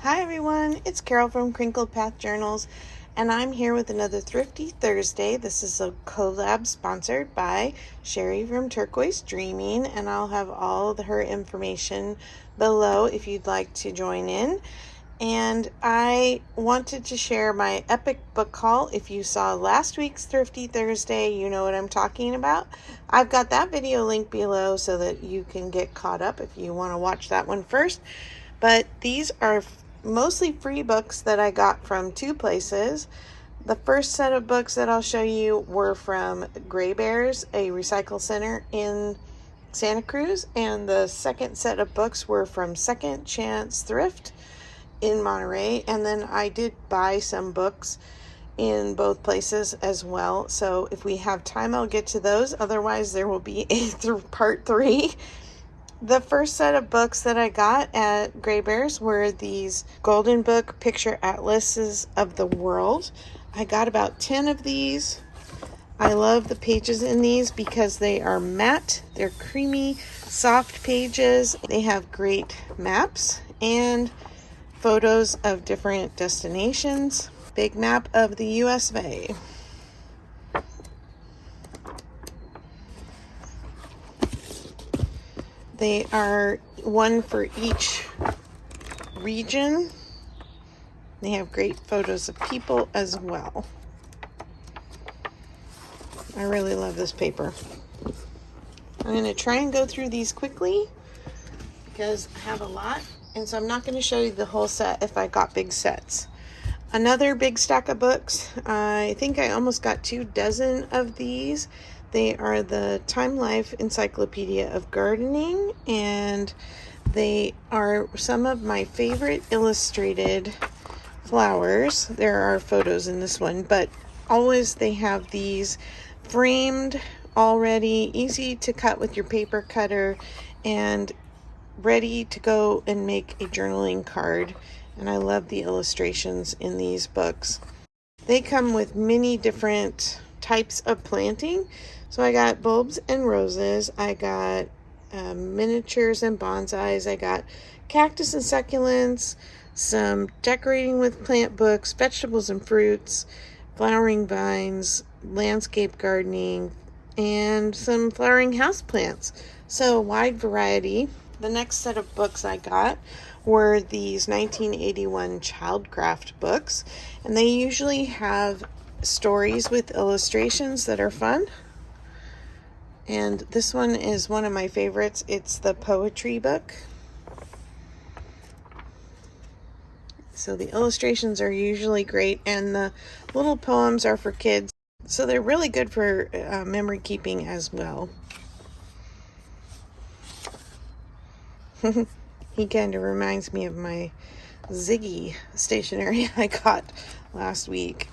Hi everyone, it's Carol from Crinkled Path Journals, and I'm here with another Thrifty Thursday. This is a collab sponsored by Sherry from Turquoise Dreaming, and I'll have all of her information below if you'd like to join in. And I wanted to share my epic book haul. If you saw last week's Thrifty Thursday, you know what I'm talking about. I've got that video link below so that you can get caught up if you want to watch that one first. But these are mostly free books that I got from two places. The first set of books that I'll show you were from Gray Bears, a recycle center in Santa Cruz, and the second set of books were from Second Chance Thrift in Monterey. And then I did buy some books in both places as well, so if we have time I'll get to those. Otherwise there will be a part 3. The first set of books that I got at Gray Bears were these Golden Book Picture Atlases of the World. I got about 10 of these. I love the pages in these because they are matte. They're creamy, soft pages. They have great maps and photos of different destinations. Big map of the US of A. They are one for each region. They have great photos of people as well. I really love this paper. I'm going to try and go through these quickly because I have a lot, and so I'm not going to show you the whole set if I got big sets. Another big stack of books. I think I almost got 24 of these. They are the Time Life Encyclopedia of Gardening, and they are some of my favorite illustrated flowers. There are photos in this one, but always they have these framed already, easy to cut with your paper cutter, and ready to go and make a journaling card. And I love the illustrations in these books. They come with many different types of planting. So I got bulbs and roses. I got miniatures and bonsais. I got cactus and succulents, some decorating with plant books, vegetables and fruits, flowering vines, landscape gardening, and some flowering houseplants. So a wide variety. The next set of books I got were these 1981 Childcraft books, and they usually have stories with illustrations that are fun. And this one is one of my favorites. It's the poetry book. So the illustrations are usually great, and the little poems are for kids. So they're really good for memory keeping as well. He kind of reminds me of my Ziggy stationery I got last week.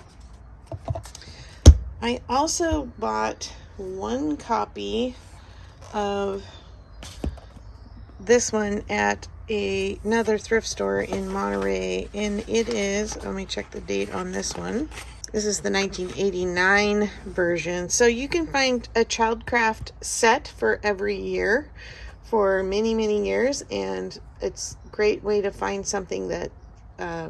I also bought one copy of this one at another thrift store in Monterey, and it is, let me check the date on this one. This is the 1989 version. So you can find a Childcraft set for every year for many, many years, and it's a great way to find something that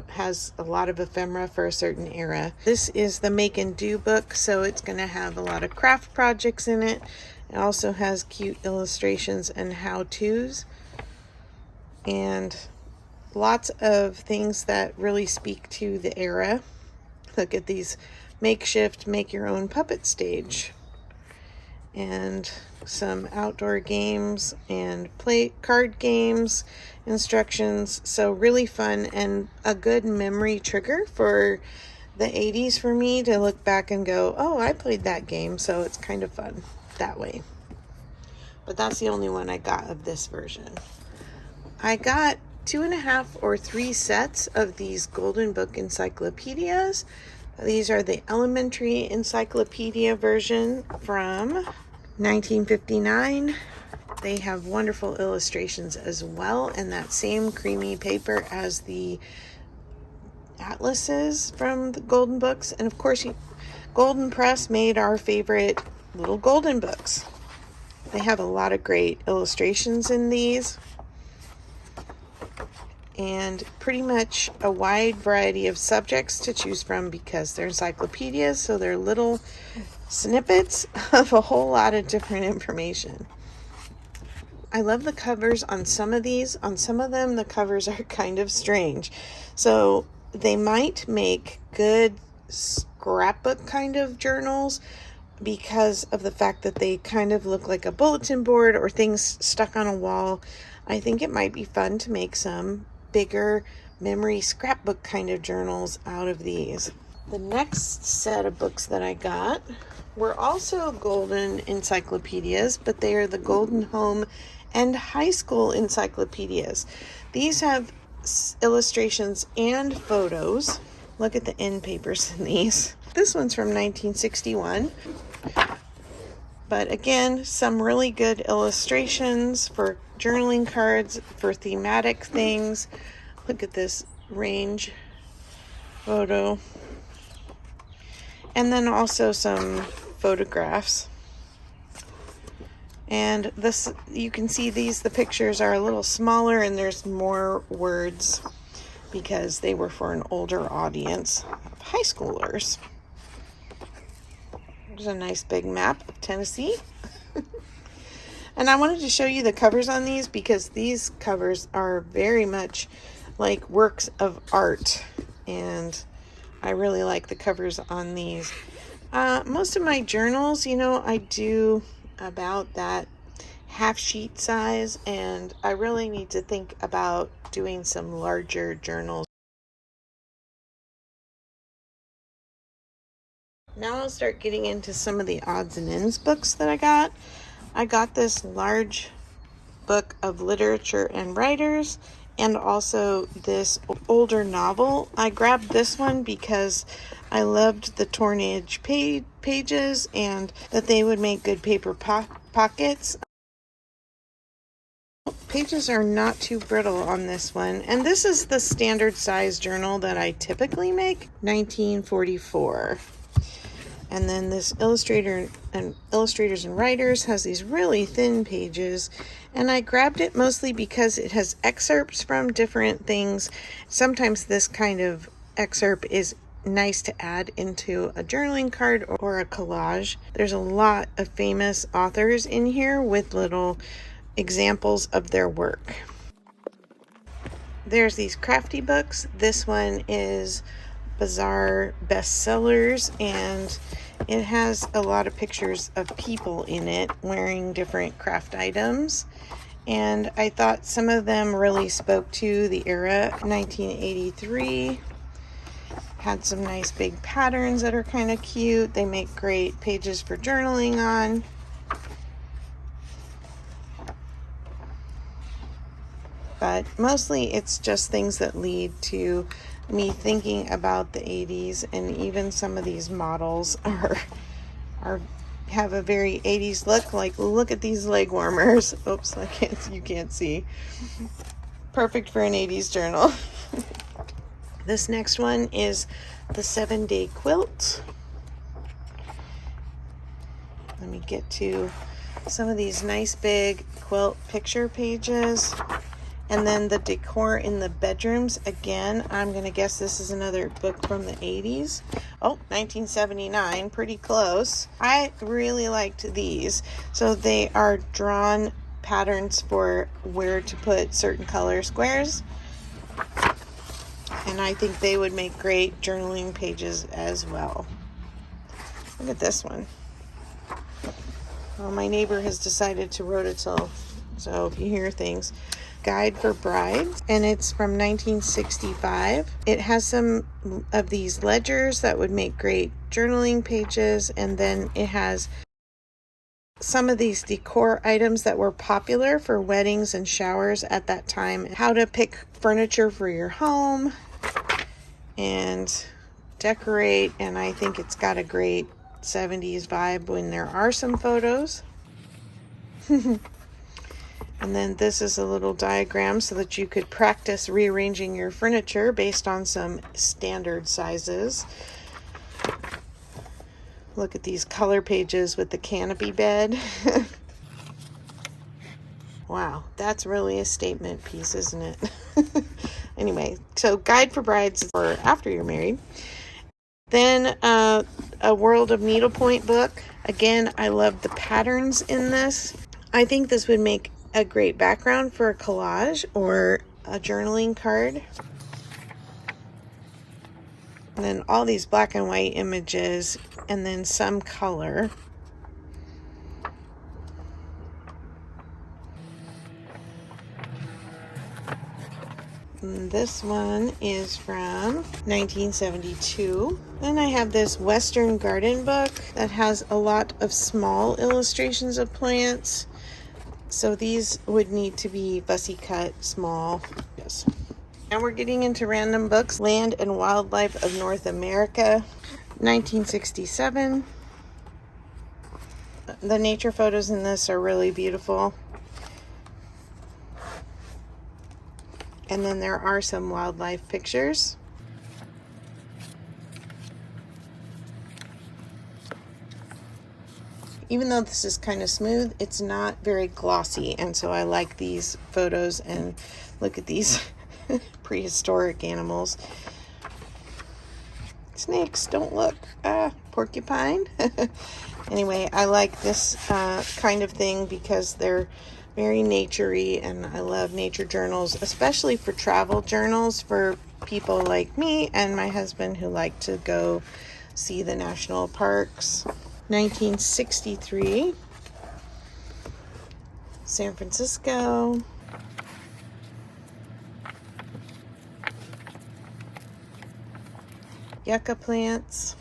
has a lot of ephemera for a certain era. This is the Make and Do book, so it's going to have a lot of craft projects in it. It also has cute illustrations and how-tos, and lots of things that really speak to the era. Look at these makeshift make your own puppet stage, and some outdoor games and play card games, instructions. So really fun and a good memory trigger for the 80s for me to look back and go, oh, I played that game. So it's kind of fun that way. But that's the only one I got of this version. I got 2.5 or 3 sets of these Golden Book encyclopedias. These are the Elementary Encyclopedia version from 1959. They have wonderful illustrations as well, and that same creamy paper as the atlases from the Golden Books. And of course, Golden Press made our favorite little Golden Books. They have a lot of great illustrations in these. and pretty much a wide variety of subjects to choose from because they're encyclopedias, so they're little snippets of a whole lot of different information. I love the covers on some of these. On some of them, the covers are kind of strange. So they might make good scrapbook kind of journals because of the fact that they kind of look like a bulletin board or things stuck on a wall. I think it might be fun to make some bigger memory scrapbook kind of journals out of these. The next set of books that I got were also golden encyclopedias, but they are the Golden Home and High School encyclopedias. These have illustrations and photos. Look at the end papers in these. This one's from 1961. But again, some really good illustrations for journaling cards, for thematic things. Look at this range photo. And then also some photographs. And this, you can see the pictures are a little smaller and there's more words because they were for an older audience of high schoolers. There's a nice big map of Tennessee. And I wanted to show you the covers on these because these covers are very much like works of art. And I really like the covers on these. Most of my journals, I do about that half sheet size, and I really need to think about doing some larger journals. Now I'll start getting into some of the odds and ends books that I got. I got this large book of literature and writers and also this older novel. I grabbed this one because I loved the torn edge pages and that they would make good paper pockets. Pages are not too brittle on this one, and this is the standard size journal that I typically make, 1944. And then this Illustrators and Writers has these really thin pages, and I grabbed it mostly because it has excerpts from different things. Sometimes this kind of excerpt is nice to add into a journaling card or a collage. There's a lot of famous authors in here with little examples of their work. There's these crafty books. This one is Bazaar Bestsellers, and it has a lot of pictures of people in it wearing different craft items, and I thought some of them really spoke to the era. 1983 had some nice big patterns that are kind of cute. They make great pages for journaling on. But mostly it's just things that lead to me thinking about the 80s, and even some of these models have a very 80s look. Like, look at these leg warmers. Oops, you can't see. Perfect for an 80s journal. This next one is the 7-Day Quilt. Let me get to some of these nice big quilt picture pages. And then the decor in the bedrooms. Again, I'm going to guess this is another book from the 80s. Oh, 1979, pretty close. I really liked these. So they are drawn patterns for where to put certain color squares. And I think they would make great journaling pages as well. Look at this one. Well, my neighbor has decided to rototill, so if you hear things. Guide for Brides, and it's from 1965. It has some of these ledgers that would make great journaling pages, and then it has some of these decor items that were popular for weddings and showers at that time. How to pick furniture for your home and decorate, and I think it's got a great 70s vibe when there are some photos. And then this is a little diagram so that you could practice rearranging your furniture based on some standard sizes. Look at these color pages with the canopy bed. Wow, that's really a statement piece, isn't it? Anyway, so Guide for Brides for after you're married. Then a World of Needlepoint book. Again, I love the patterns in this. I think this would make a great background for a collage or a journaling card. And then all these black and white images, and then some color. And this one is from 1972. Then I have this Western Garden book that has a lot of small illustrations of plants. So these would need to be fussy cut, small. Yes. Now we're getting into random books. Land and Wildlife of North America, 1967. The nature photos in this are really beautiful. And then there are some wildlife pictures. Even though this is kind of smooth, it's not very glossy. And so I like these photos, and look at these prehistoric animals. Snakes, don't look. Porcupine. Anyway, I like this kind of thing because they're very naturey, and I love nature journals, especially for travel journals for people like me and my husband who like to go see the national parks. 1963, San Francisco. Yucca plants.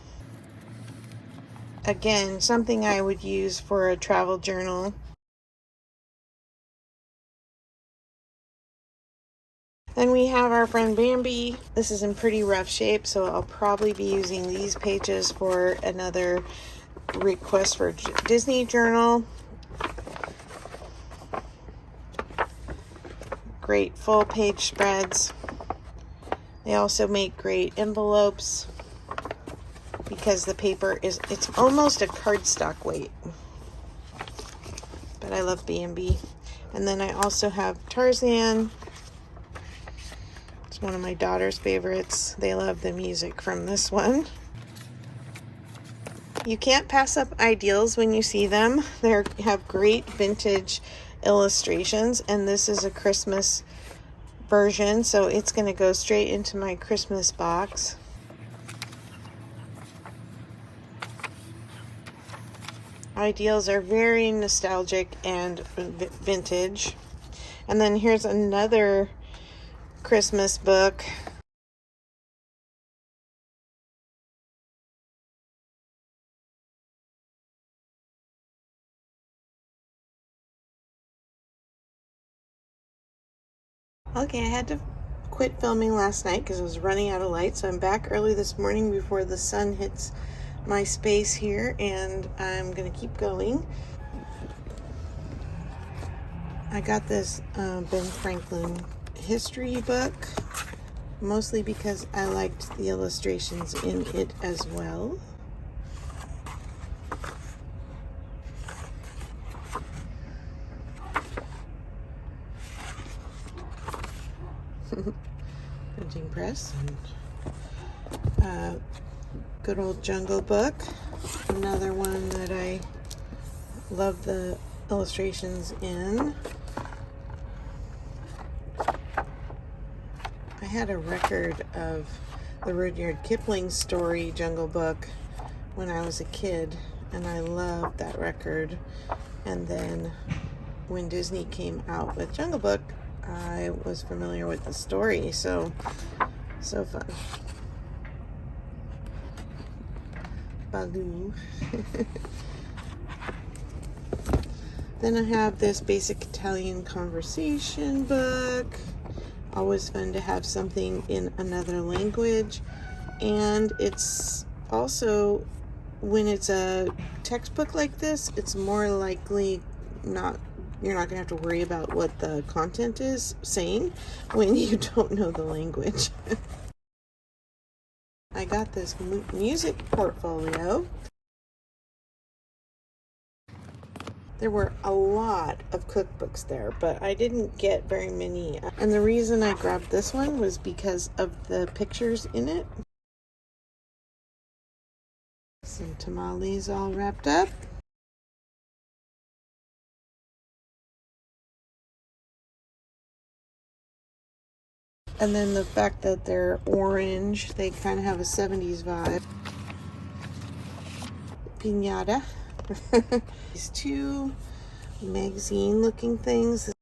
Again, something I would use for a travel journal. Then we have our friend Bambi. This is in pretty rough shape, so I'll probably be using these pages for another request for Disney journal. Great full page spreads. They also make great envelopes because the paper it's almost a cardstock weight. But I love Bambi. And then I also have Tarzan. It's one of my daughter's favorites. They love the music from this one. You can't pass up ideals when you see them. They have great vintage illustrations, and this is a Christmas version, so it's going to go straight into my Christmas box. Ideals are very nostalgic and vintage. And then here's another Christmas book. Okay, I had to quit filming last night because I was running out of light, so I'm back early this morning before the sun hits my space here, and I'm gonna keep going. I got this Ben Franklin history book, mostly because I liked the illustrations in it as well. Printing press, and good old Jungle Book, another one that I love the illustrations in. I had a record of the Rudyard Kipling story Jungle Book when I was a kid, and I loved that record. And then when Disney came out with Jungle Book, I was familiar with the story, so fun. Baloo. Then I have this Basic Italian Conversation book. Always fun to have something in another language. And it's also, when it's a textbook like this, it's more likely you're not going to have to worry about what the content is saying when you don't know the language. I got this music portfolio. There were a lot of cookbooks there, but I didn't get very many. And the reason I grabbed this one was because of the pictures in it. Some tamales all wrapped up. And then the fact that they're orange, they kind of have a 70s vibe. Piñata. These two magazine looking things.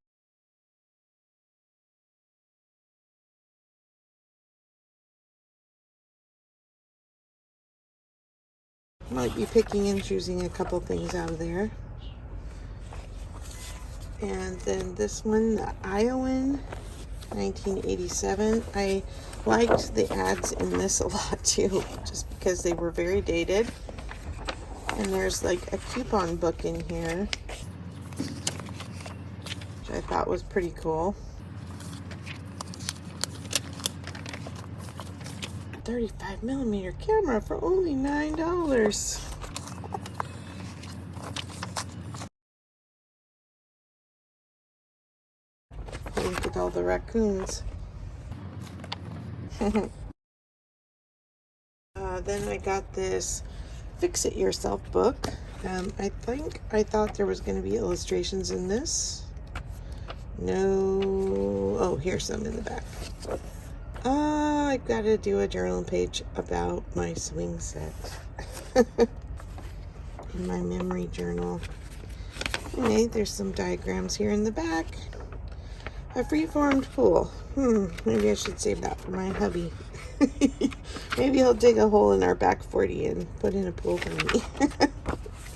Might be picking and choosing a couple things out of there. And then this one, the Iowan 1987. I liked the ads in this a lot too, just because they were very dated. And there's like a coupon book in here, which I thought was pretty cool. 35mm camera for only $9. Look at all the raccoons. Then I got this Fix It Yourself book. I thought there was going to be illustrations in this. No. Oh, here's some in the back. I've got to do a journal page about my swing set. In my memory journal. Okay, there's some diagrams here in the back. A freeformed pool. Maybe I should save that for my hubby. Maybe he'll dig a hole in our back 40 and put in a pool for me.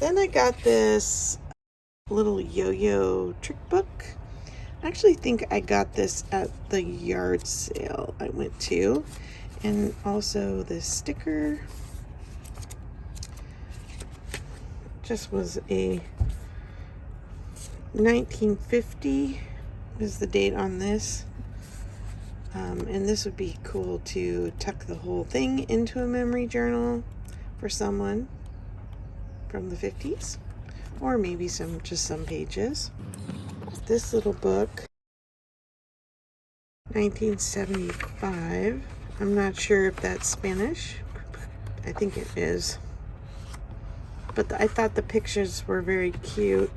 Then I got this little yo-yo trick book. I actually think I got this at the yard sale I went to. And also this sticker. Just was a 1950 is the date on this. And this would be cool to tuck the whole thing into a memory journal for someone from the 50s, or maybe just some pages. This little book, 1975. I'm not sure if that's Spanish. I think it is. But I thought the pictures were very cute.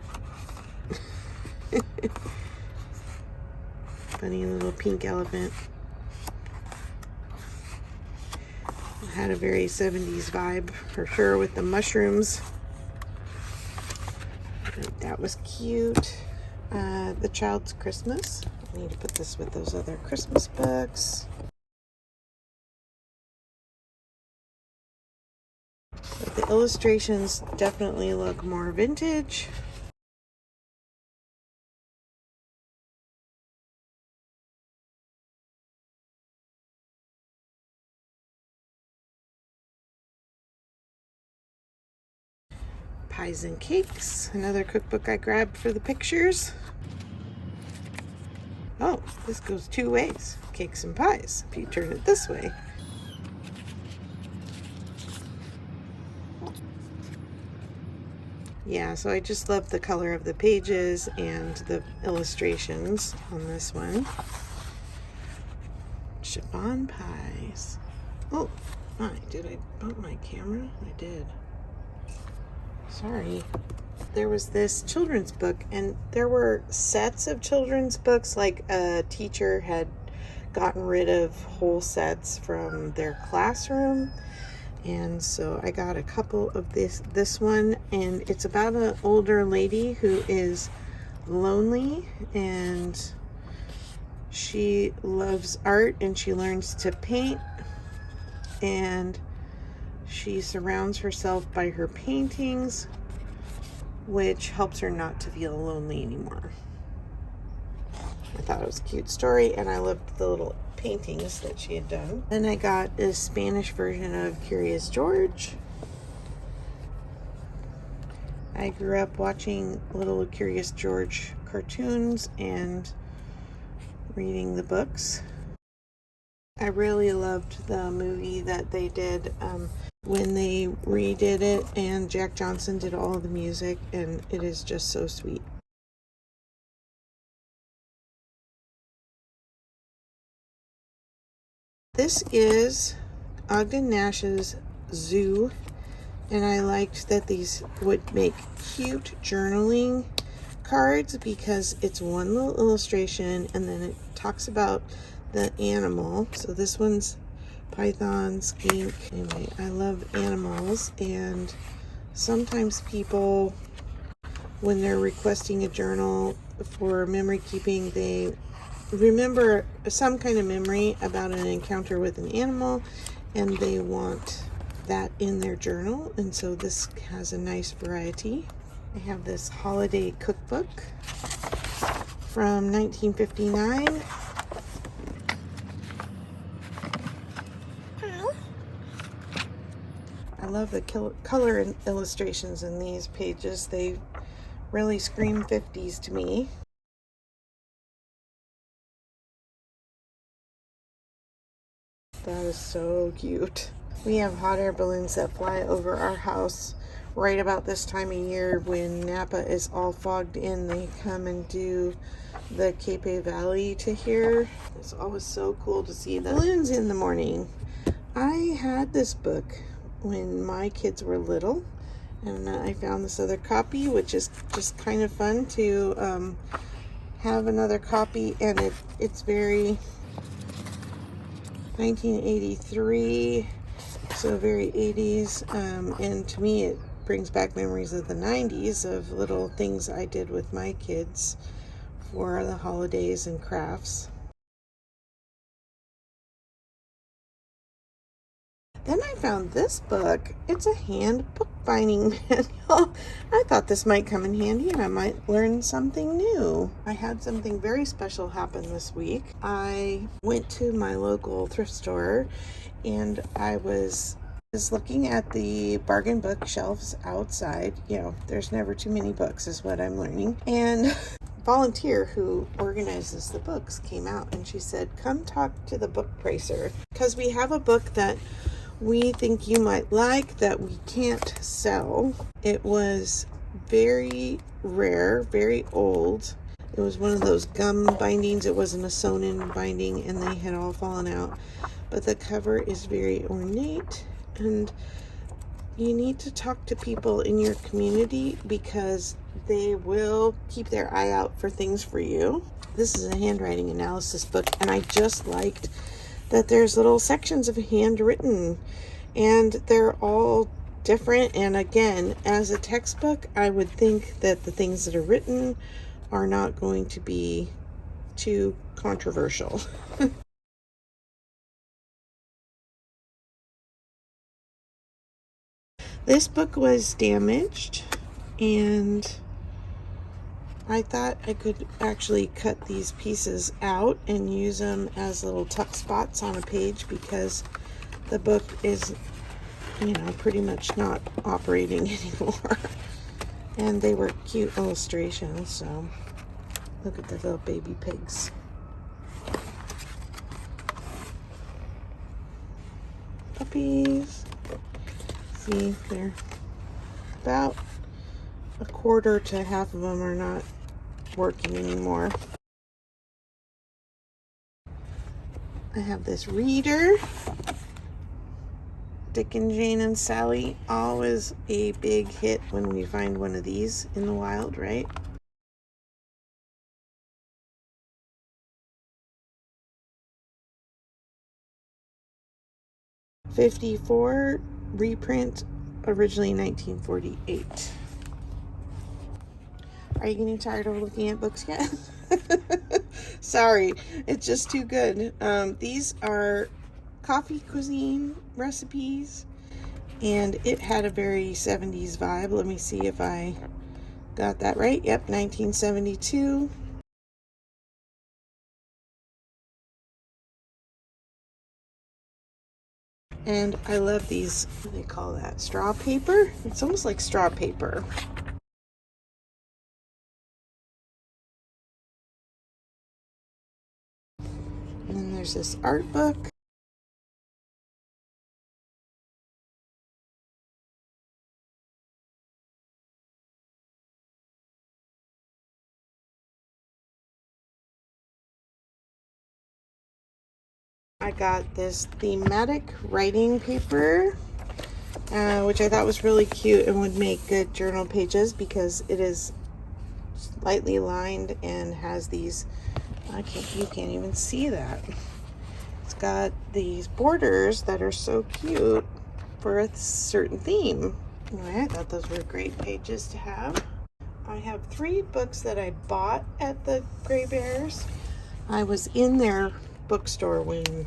Funny little pink elephant. Had a very 70s vibe for sure with the mushrooms. That was cute. The Child's Christmas. I need to put this with those other Christmas books. But the illustrations definitely look more vintage. Pies and Cakes, another cookbook I grabbed for the pictures. Oh, this goes two ways. Cakes and pies, if you turn it this way. Yeah, so I just love the color of the pages and the illustrations on this one. Chiffon pies. Oh, my, did I bump my camera? I did. Sorry. There was this children's book, and there were sets of children's books, like a teacher had gotten rid of whole sets from their classroom, and so I got a couple of this one, and it's about an older lady who is lonely, and she loves art, and she learns to paint, and she surrounds herself by her paintings, which helps her not to feel lonely anymore. I thought it was a cute story, and I loved the little paintings that she had done. Then I got a Spanish version of Curious George. I grew up watching little Curious George cartoons and reading the books. I really loved the movie that they did when they redid it, and Jack Johnson did all of the music, and it is just so sweet. This is Ogden Nash's Zoo, and I liked that these would make cute journaling cards because it's one little illustration and then it talks about the animal. So this one's python, skink. Anyway, I love animals, and sometimes people, when they're requesting a journal for memory keeping, they remember some kind of memory about an encounter with an animal and they want that in their journal, and so this has a nice variety. I have this holiday cookbook from 1959. I love the color illustrations in these pages. They really scream 50s to me. That is so cute. We have hot air balloons that fly over our house right about this time of year when Napa is all fogged in. They come and do the Cape Valley to here. It's always so cool to see the balloons in the morning. I had this book when my kids were little, and I found this other copy, which is just kind of fun to have another copy, and it's very 1983, so very 80s, and to me it brings back memories of the 90s of little things I did with my kids for the holidays and crafts. Then I found this book. It's a hand bookbinding manual. I thought this might come in handy and I might learn something new. I had something very special happen this week. I went to my local thrift store and I was looking at the bargain book shelves outside. You know, there's never too many books is what I'm learning. And volunteer who organizes the books came out and she said, come talk to the book pricer because we have a book that we think you might like that we can't sell. It was very rare, very old. It was one of those gum bindings. It wasn't a sewn in binding and they had all fallen out, but the cover is very ornate, and you need to talk to people in your community because they will keep their eye out for things for you. This is a handwriting analysis book, and I just liked that there's little sections of handwritten and they're all different. And again, as a textbook, I would think that the things that are written are not going to be too controversial. This book was damaged, and I thought I could actually cut these pieces out and use them as little tuck spots on a page because the book is, you know, pretty much not operating anymore. And they were cute illustrations, so look at the little baby pigs. Puppies. See, they're about a quarter to half of them are not working anymore. I have this reader, Dick and Jane and Sally. Always a big hit when we find one of these in the wild, right? '54 reprint, originally 1948. Are you getting tired of looking at books yet? Sorry, it's just too good. These are coffee cuisine recipes, and it had a very 70s vibe. Let me see if I got that right. Yep, 1972. And I love these, what do they call that? Straw paper? It's almost like straw paper. And then there's this art book. I got this thematic writing paper, which I thought was really cute and would make good journal pages because it is lightly lined and has these, you can't even see that. It's got these borders that are so cute for a certain theme. Anyway, I thought those were great pages to have. I have 3 books that I bought at the Gray Bears. I was in their bookstore when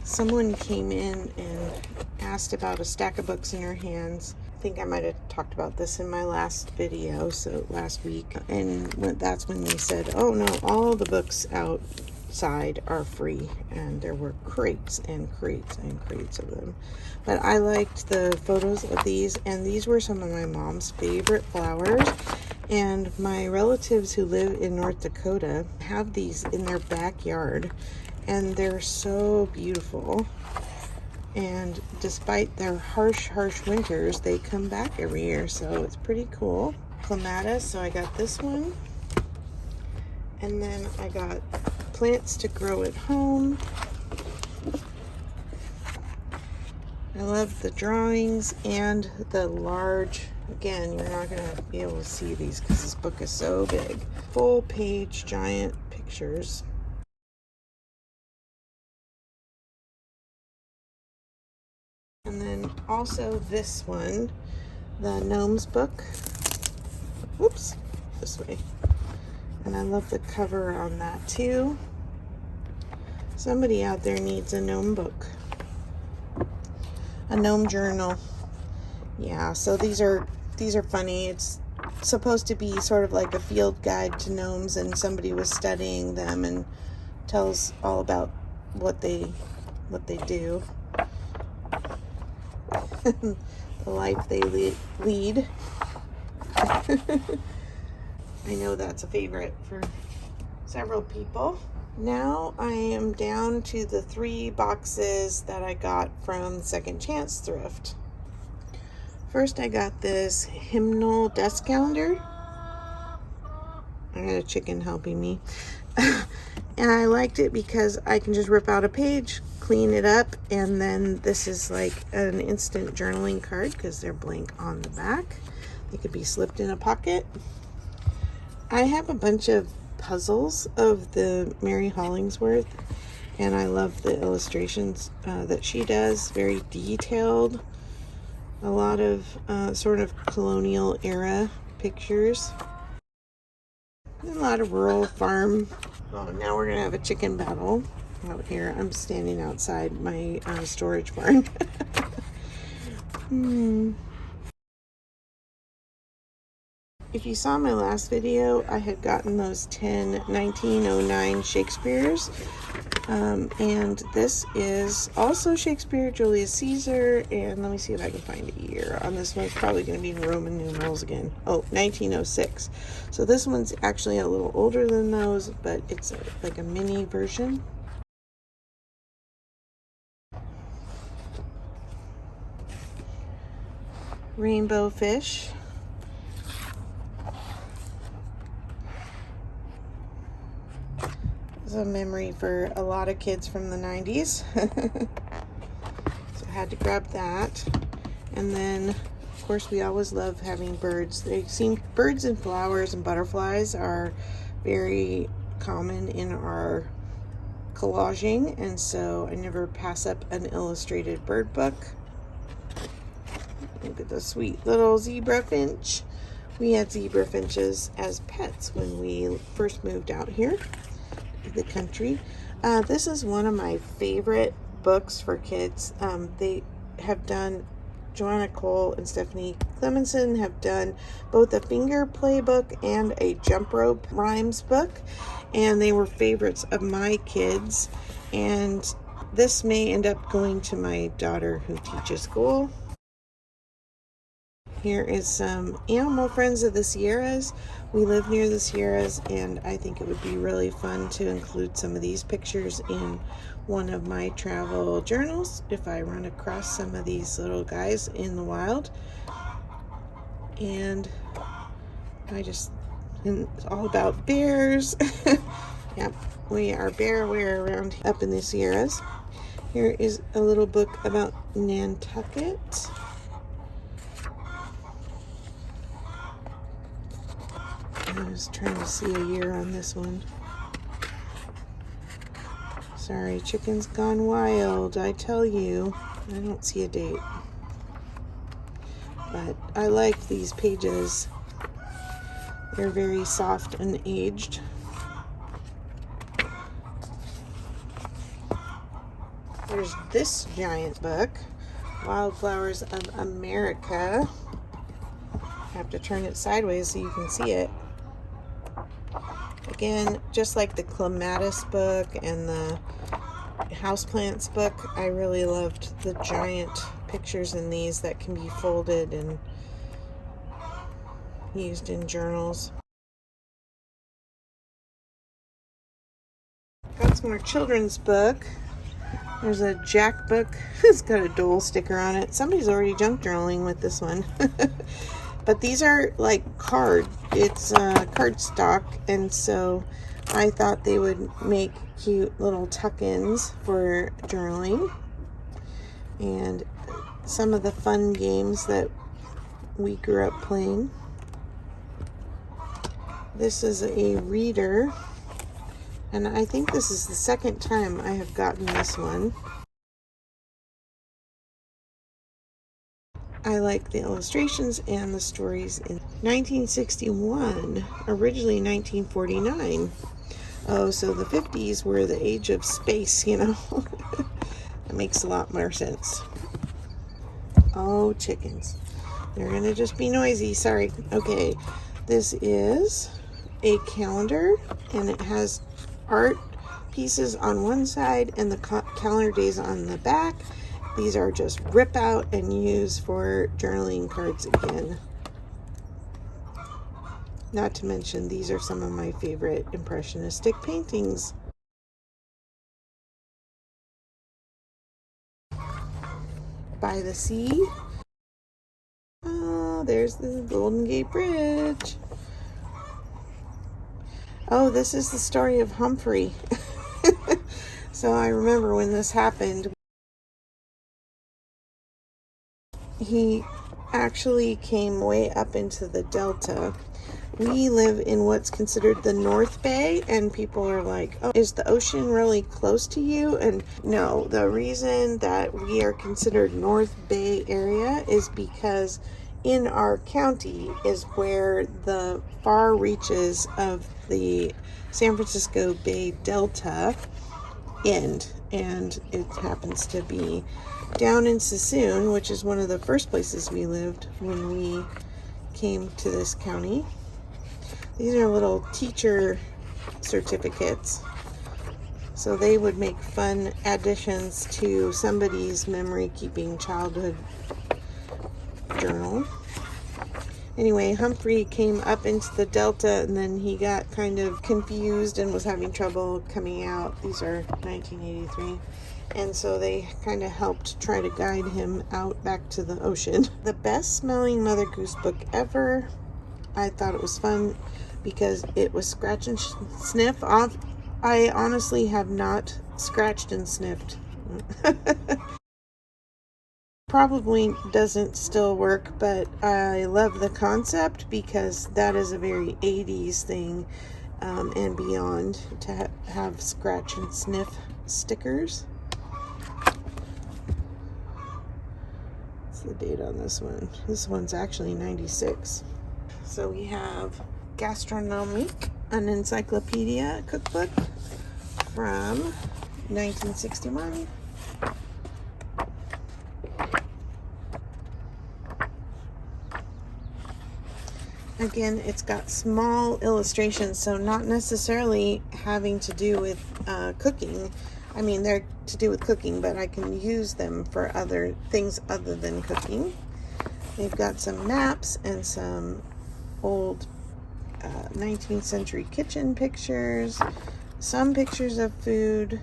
someone came in and asked about a stack of books in her hands. I think I might have talked about this in my last video, so last week. And that's when they said, oh no, all the books outside are free. And there were crates and crates and crates of them. But I liked the photos of these, and these were some of my mom's favorite flowers. And my relatives who live in North Dakota have these in their backyard, and they're so beautiful. And despite their harsh winters, they come back every year, so it's pretty cool. Clematis, so I got this one. And then I got plants to grow at home. I love the drawings and the large, again, you're not going to be able to see these because this book is so big. Full page giant pictures. And then also this one, the Gnomes book. Whoops, this way. And I love the cover on that too. Somebody out there needs a gnome book. A gnome journal. Yeah, so these are funny. It's supposed to be sort of like a field guide to gnomes, and somebody was studying them and tells all about what they do. The life they lead. I know that's a favorite for several people. Now I am down to the 3 boxes that I got from Second Chance Thrift. First I got this hymnal desk calendar. I got a chicken helping me. And I liked it because I can just rip out a page, clean it up, and then this is like an instant journaling card because they're blank on the back. They could be slipped in a pocket. I have a bunch of puzzles of the Mary Hollingsworth, and I love the illustrations that she does. Very detailed. A lot of sort of colonial era pictures. A lot of rural farm. Oh, now we're gonna have a chicken battle out here. I'm standing outside my storage barn. If you saw my last video, I had gotten those 10 1909 Shakespeare's. And this is also Shakespeare, Julius Caesar, and let me see if I can find a year on this one. It's probably going to be in Roman numerals again. Oh, 1906. So this one's actually a little older than those, but it's like a mini version. Rainbow fish. A memory for a lot of kids from the 90s. So I had to grab that. And then of course we always love having birds. Birds and flowers and butterflies are very common in our collaging, and so I never pass up an illustrated bird book. Look at the sweet little zebra finch. We had zebra finches as pets when we first moved out here the country. This is one of my favorite books for kids. They have done, Joanna Cole and Stephanie Clemenson have done both a finger play book and a jump rope rhymes book, and they were favorites of my kids, and this may end up going to my daughter who teaches school. Here is some animal friends of the Sierras. We live near the Sierras, and I think it would be really fun to include some of these pictures in one of my travel journals if I run across some of these little guys in the wild. And it's all about bears. Yep, we are bear aware around up in the Sierras. Here is a little book about Nantucket. I was trying to see a year on this one. Sorry, Chicken's Gone Wild. I tell you, I don't see a date. But I like these pages. They're very soft and aged. There's this giant book, Wildflowers of America. I have to turn it sideways so you can see it. Again, just like the clematis book and the houseplants book, I really loved the giant pictures in these that can be folded and used in journals. Got some more children's book. There's a Jack book. It's got a Dole sticker on it. Somebody's already junk journaling with this one. But these are like it's cardstock, and so I thought they would make cute little tuck-ins for journaling. And some of the fun games that we grew up playing. This is a reader, and I think this is the second time I have gotten this one. I like the illustrations and the stories. In 1961, originally 1949. Oh, so the 50s were the age of space, you know. That makes a lot more sense. Oh, chickens. They're gonna just be noisy, sorry. Okay, this is a calendar, and it has art pieces on one side and the calendar days on the back. These are just rip out and use for journaling cards again. Not to mention, these are some of my favorite impressionistic paintings. By the sea. Oh, there's the Golden Gate Bridge. Oh, this is the story of Humphrey. So I remember when this happened. He actually came way up into the Delta. We live in what's considered the North Bay, and people are like, oh, is the ocean really close to you? And no, the reason that we are considered North Bay area is because in our county is where the far reaches of the San Francisco Bay Delta end, and it happens to be down in Sassoon, which is one of the first places we lived when we came to this county. These are little teacher certificates, so they would make fun additions to somebody's memory keeping childhood journal. Anyway, Humphrey came up into the Delta, and then he got kind of confused and was having trouble coming out. These are 1983. And so they kind of helped try to guide him out back to the ocean. The best smelling Mother Goose book ever. I thought it was fun because it was scratch and sniff off. I honestly have not scratched and sniffed. Probably doesn't still work, but I love the concept because that is a very 80s thing and beyond to have scratch and sniff stickers. What's the date on this one? This one's actually 96. So we have Gastronomique, an encyclopedia cookbook from 1961. Again, it's got small illustrations, so not necessarily having to do with cooking. I mean, they're to do with cooking, but I can use them for other things other than cooking. They've got some maps and some old 19th century kitchen pictures, some pictures of food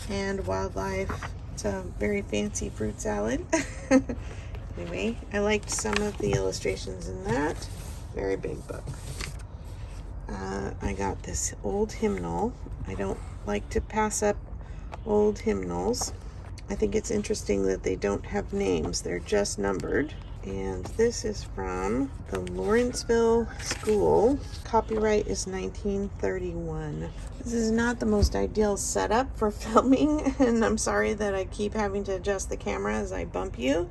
and wildlife. It's a very fancy fruit salad. Anyway, I liked some of the illustrations in that. Very big book. I got this old hymnal. I don't like to pass up old hymnals. I think it's interesting that they don't have names. They're just numbered. And this is from the Lawrenceville School. Copyright is 1931. This is not the most ideal setup for filming, and I'm sorry that I keep having to adjust the camera as I bump you,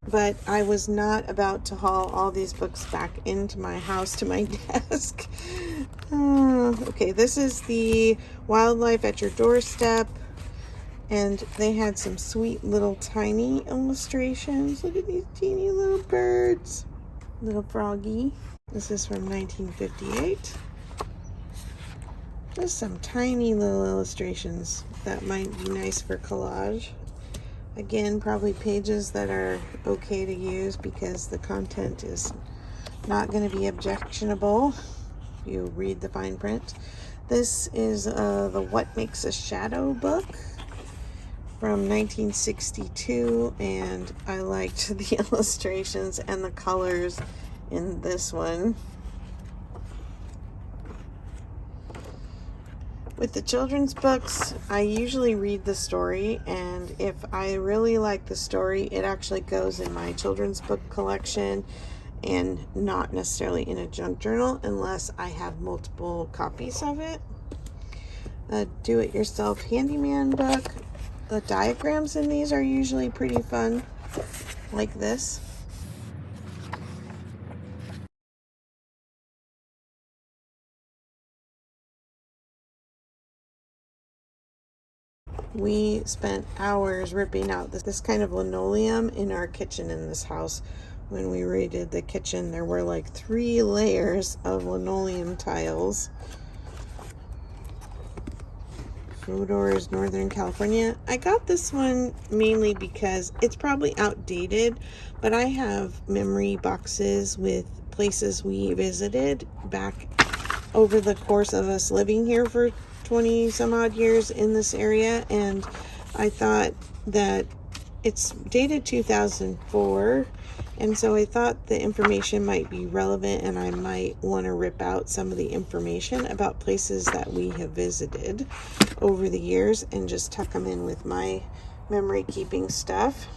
but I was not about to haul all these books back into my house to my desk. Okay, this is the Wildlife at Your Doorstep. And they had some sweet little tiny illustrations. Look at these teeny little birds. Little froggy. This is from 1958. Just some tiny little illustrations that might be nice for collage. Again, probably pages that are okay to use because the content is not going to be objectionable if you read the fine print. This is the What Makes a Shadow book from 1962, and I liked the illustrations and the colors in this one. With the children's books, I usually read the story, and if I really like the story, it actually goes in my children's book collection and not necessarily in a junk journal unless I have multiple copies of it. A do-it-yourself handyman book. The diagrams in these are usually pretty fun, like this. We spent hours ripping out this kind of linoleum in our kitchen in this house. When we redid the kitchen, there were like 3 layers of linoleum tiles. Fodor's Northern California. I got this one mainly because it's probably outdated, but I have memory boxes with places we visited back over the course of us living here for 20 some odd years in this area, and I thought that it's dated 2004, and so I thought the information might be relevant and I might want to rip out some of the information about places that we have visited over the years and just tuck them in with my memory keeping stuff.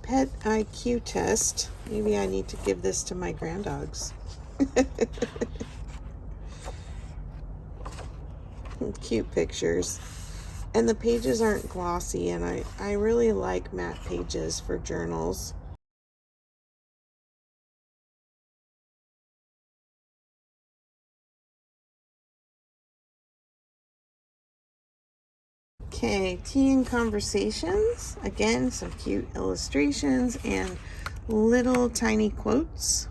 Pet IQ test. Maybe I need to give this to my granddogs. Cute pictures. And the pages aren't glossy, and I really like matte pages for journals. Okay, Tea and Conversations. Again, some cute illustrations and little tiny quotes.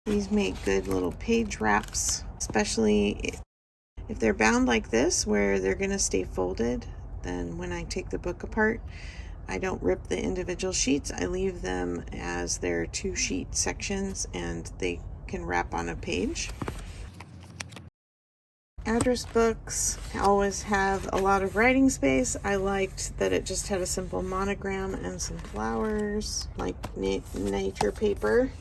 These make good little page wraps, especially if they're bound like this, where they're going to stay folded. Then when I take the book apart, I don't rip the individual sheets. I leave them as their 2-sheet sections, and they can wrap on a page. Address books always have a lot of writing space. I liked that it just had a simple monogram and some flowers, like nature paper.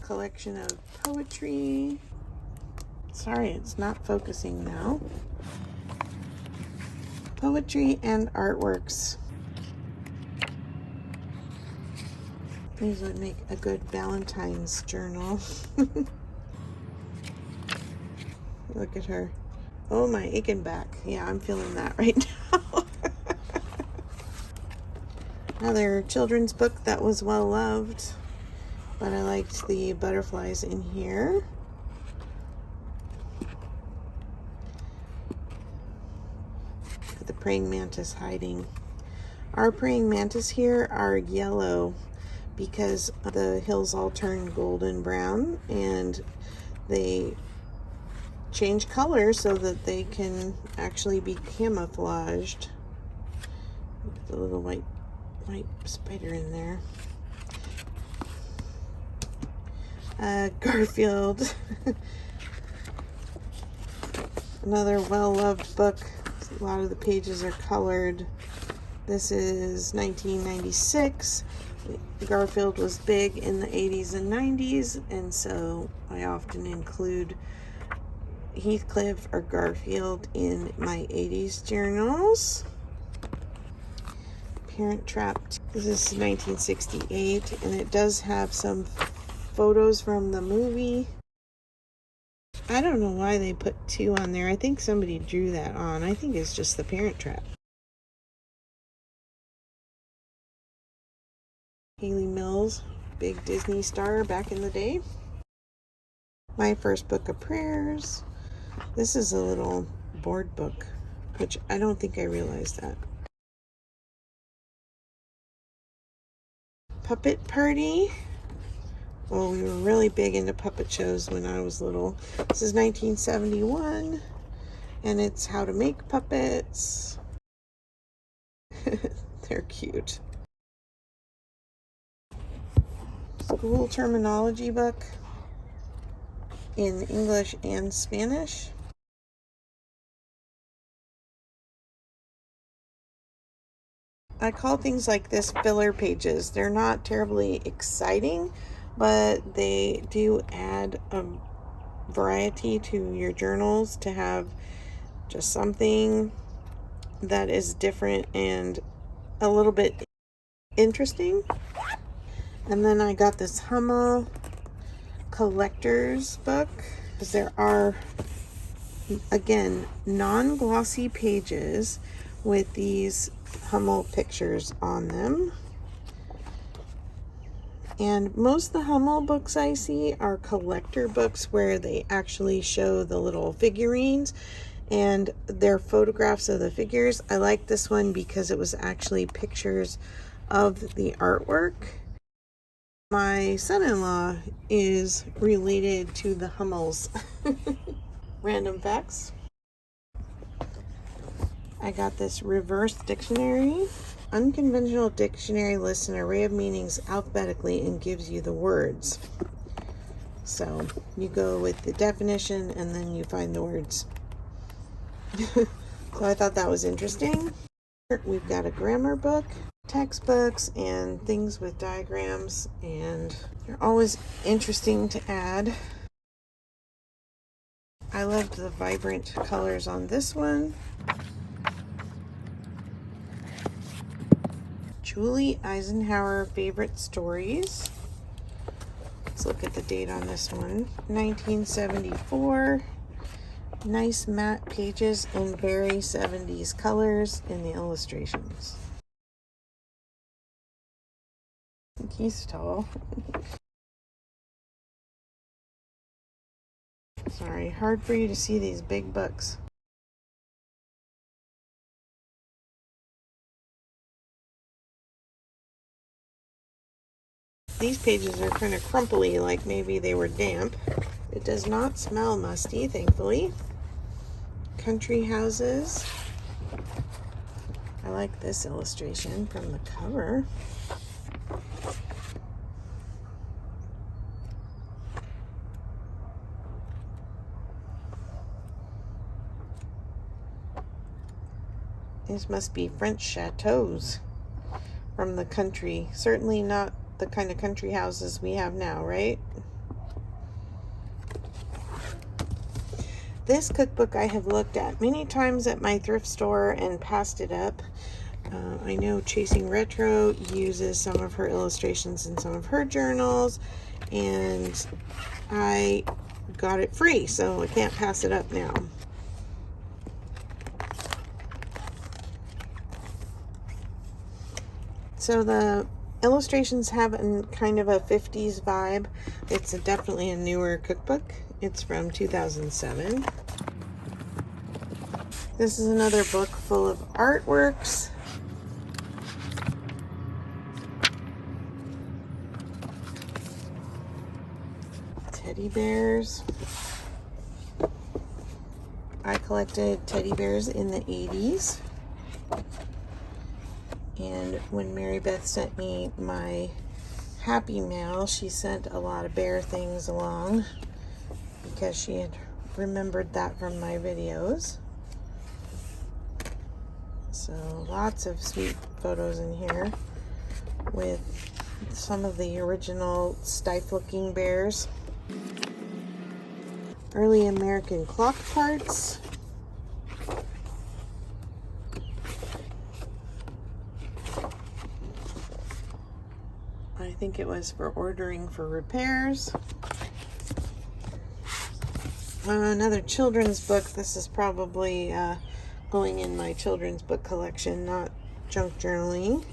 Collection of poetry. Sorry, it's not focusing now. Poetry and artworks. These would make a good Valentine's journal. Look at her. Oh, my aching back. Yeah, I'm feeling that right now. Another children's book that was well loved, but I liked the butterflies in here. The praying mantis hiding. Our praying mantis here are yellow because the hills all turn golden brown, and they change color so that they can actually be camouflaged. The little white spider in there. Garfield. Another well-loved book. A lot of the pages are colored. This is 1996. Garfield was big in the 80s and 90s, and so I often include Heathcliff or Garfield in my 80s journals. Parent Trap. This is 1968, and it does have some photos from the movie. I don't know why they put 2 on there. I think somebody drew that on. I think it's just the Parent Trap. Haley Mills, big Disney star back in the day. My First Book of Prayers. This is a little board book, which I don't think I realized that. Puppet Party. Oh, we were really big into puppet shows when I was little. This is 1971, and it's how to make puppets. They're cute. School terminology book in English and Spanish. I call things like this filler pages. They're not terribly exciting, but they do add a variety to your journals to have just something that is different and a little bit interesting. And then I got this Hummel collector's book, because there are, again, non-glossy pages with these Hummel pictures on them. And most of the Hummel books I see are collector books where they actually show the little figurines and they're photographs of the figures. I like this one because it was actually pictures of the artwork. My son-in-law is related to the Hummels. Random facts. I got this reverse dictionary. Unconventional dictionary lists an array of meanings alphabetically and gives you the words. So you go with the definition and then you find the words. So I thought that was interesting. We've got a grammar book, textbooks, and things with diagrams, and they're always interesting to add. I loved the vibrant colors on this one. Julie Eisenhower favorite stories. Let's look at the date on this one. 1974. Nice matte pages and very 70s colors in the illustrations. He's tall. Sorry, hard for you to see these big books. These pages are kind of crumply, like maybe they were damp. It does not smell musty, thankfully. Country houses. I like this illustration from the cover. These must be French chateaus from the country. Certainly not the kind of country houses we have now, right? This cookbook I have looked at many times at my thrift store and passed it up. I know Chasing Retro uses some of her illustrations in some of her journals, and I got it free, so I can't pass it up now. So the illustrations have kind of a 50s vibe. It's definitely a newer cookbook. It's from 2007. This is another book full of artworks. Teddy bears. I collected teddy bears in the 80s. And when Mary Beth sent me my Happy Mail, she sent a lot of bear things along because she had remembered that from my videos. So lots of sweet photos in here with some of the original Stife looking bears. Early American clock parts. I think it was for ordering for repairs. Another children's book. This is probably going in my children's book collection, not junk journaling.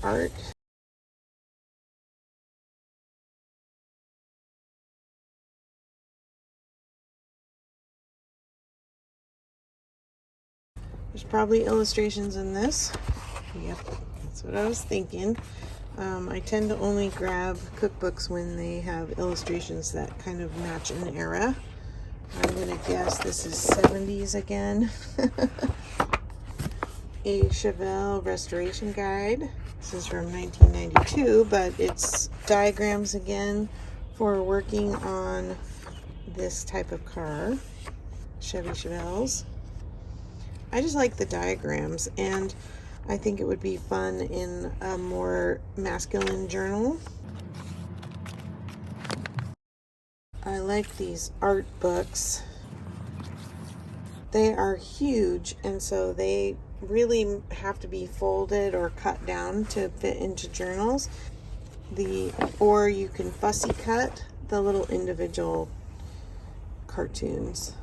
Art. There's probably illustrations in this. Yep, that's what I was thinking. I tend to only grab cookbooks when they have illustrations that kind of match an era. I'm going to guess this is 70s again. A Chevelle Restoration Guide. This is from 1992, but it's diagrams again for working on this type of car. Chevy Chevelles. I just like the diagrams, and I think it would be fun in a more masculine journal. I like these art books. They are huge, and so they really have to be folded or cut down to fit into journals. Or you can fussy cut the little individual cartoons.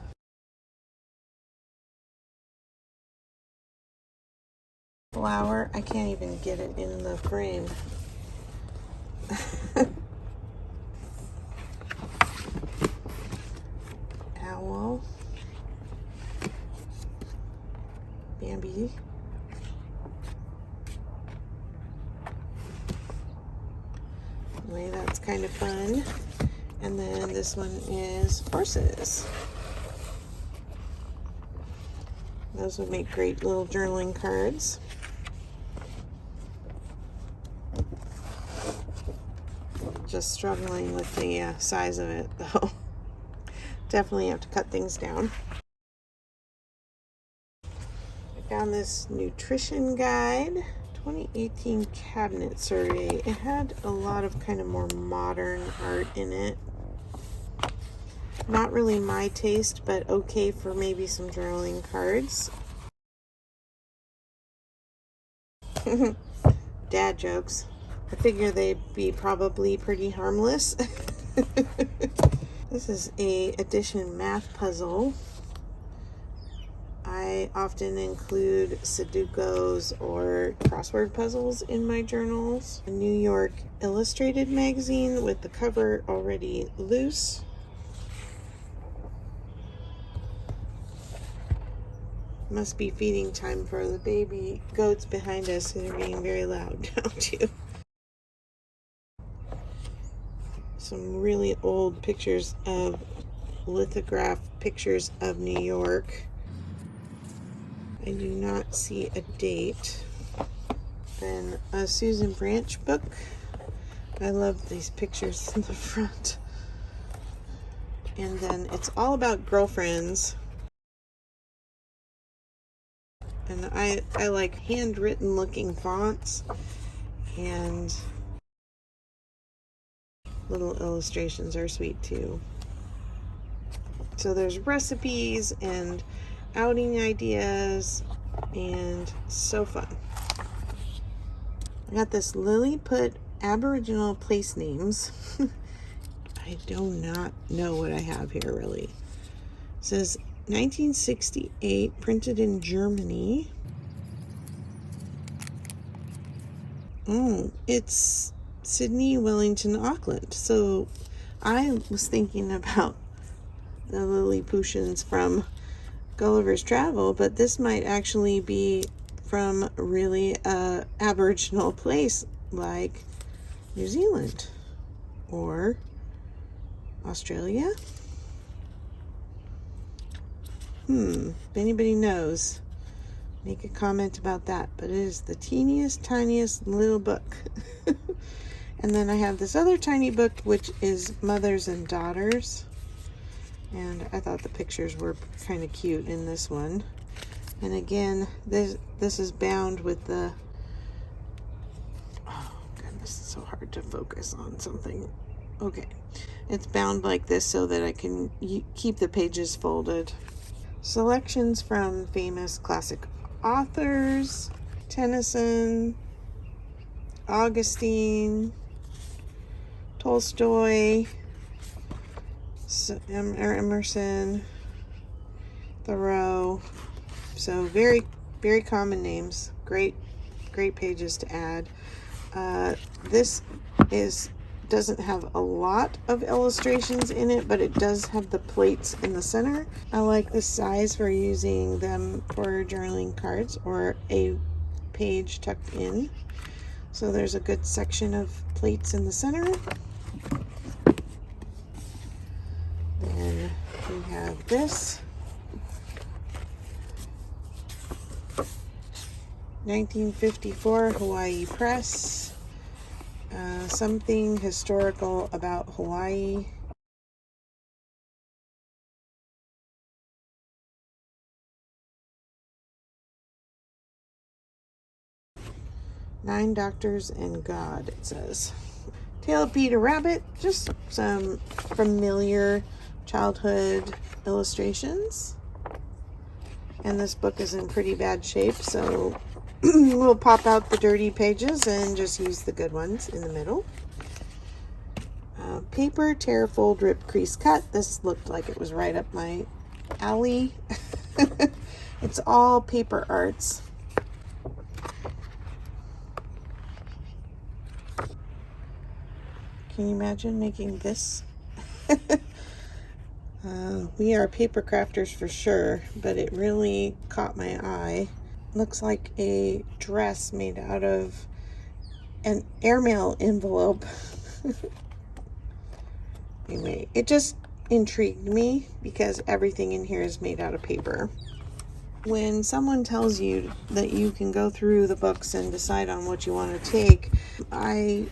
Flower, I can't even get it in the frame. Owl. Bambi. Anyway, that's kind of fun. And then this one is horses. Those would make great little journaling cards. Just struggling with the size of it, though. Definitely have to cut things down. I found this nutrition guide, 2018 cabinet survey. It had a lot of kind of more modern art in it. Not really my taste, but okay for maybe some journaling cards. Dad jokes. I figure they'd be probably pretty harmless. This is a addition math puzzle. I often include Sudokus or crossword puzzles in my journals. A New York Illustrated magazine with the cover already loose. Must be feeding time for the baby goats behind us, and they're being very loud, don't you? Some really old pictures of lithograph pictures of New York. I do not see a date. Then a Susan Branch book. I love these pictures in the front. And then it's all about girlfriends. And I like handwritten looking fonts and little illustrations are sweet too. So there's recipes and outing ideas and so fun. I got this Lilliput Aboriginal place names. I do not know what I have here really. It says 1968, printed in Germany. Oh, it's Sydney, Wellington, Auckland. So I was thinking about the Lilliputians from Gulliver's Travel, but this might actually be from really a Aboriginal place like New Zealand or Australia. If anybody knows, make a comment about that. But it is the teeniest, tiniest little book. And then I have this other tiny book, which is Mothers and Daughters. And I thought the pictures were kind of cute in this one. And again, this is bound with the... Oh, goodness, it's so hard to focus on something Okay, it's bound like this so that I can keep the pages folded. Selections from famous classic authors: Tennyson, Augustine, Tolstoy, Emerson, Thoreau. So very, very common names. Great pages to add. This doesn't have a lot of illustrations in it, but it does have the plates in the center. I like this size for using them for journaling cards or a page tucked in. So there's a good section of plates in the center. Then we have this 1954 Hawaii Press. Something historical about Hawaii. Nine Doctors and God, it says. Tale of Peter Rabbit, just some familiar childhood illustrations. And this book is in pretty bad shape, so we'll pop out the dirty pages and just use the good ones in the middle. Paper, tear, fold, rip, crease, cut. This looked like it was right up my alley. It's all paper arts. Can you imagine making this? We are paper crafters for sure, but it really caught my eye. Looks like a dress made out of an airmail envelope. Anyway, it just intrigued me because everything in here is made out of paper. When someone tells you that you can go through the books and decide on what you want to take, I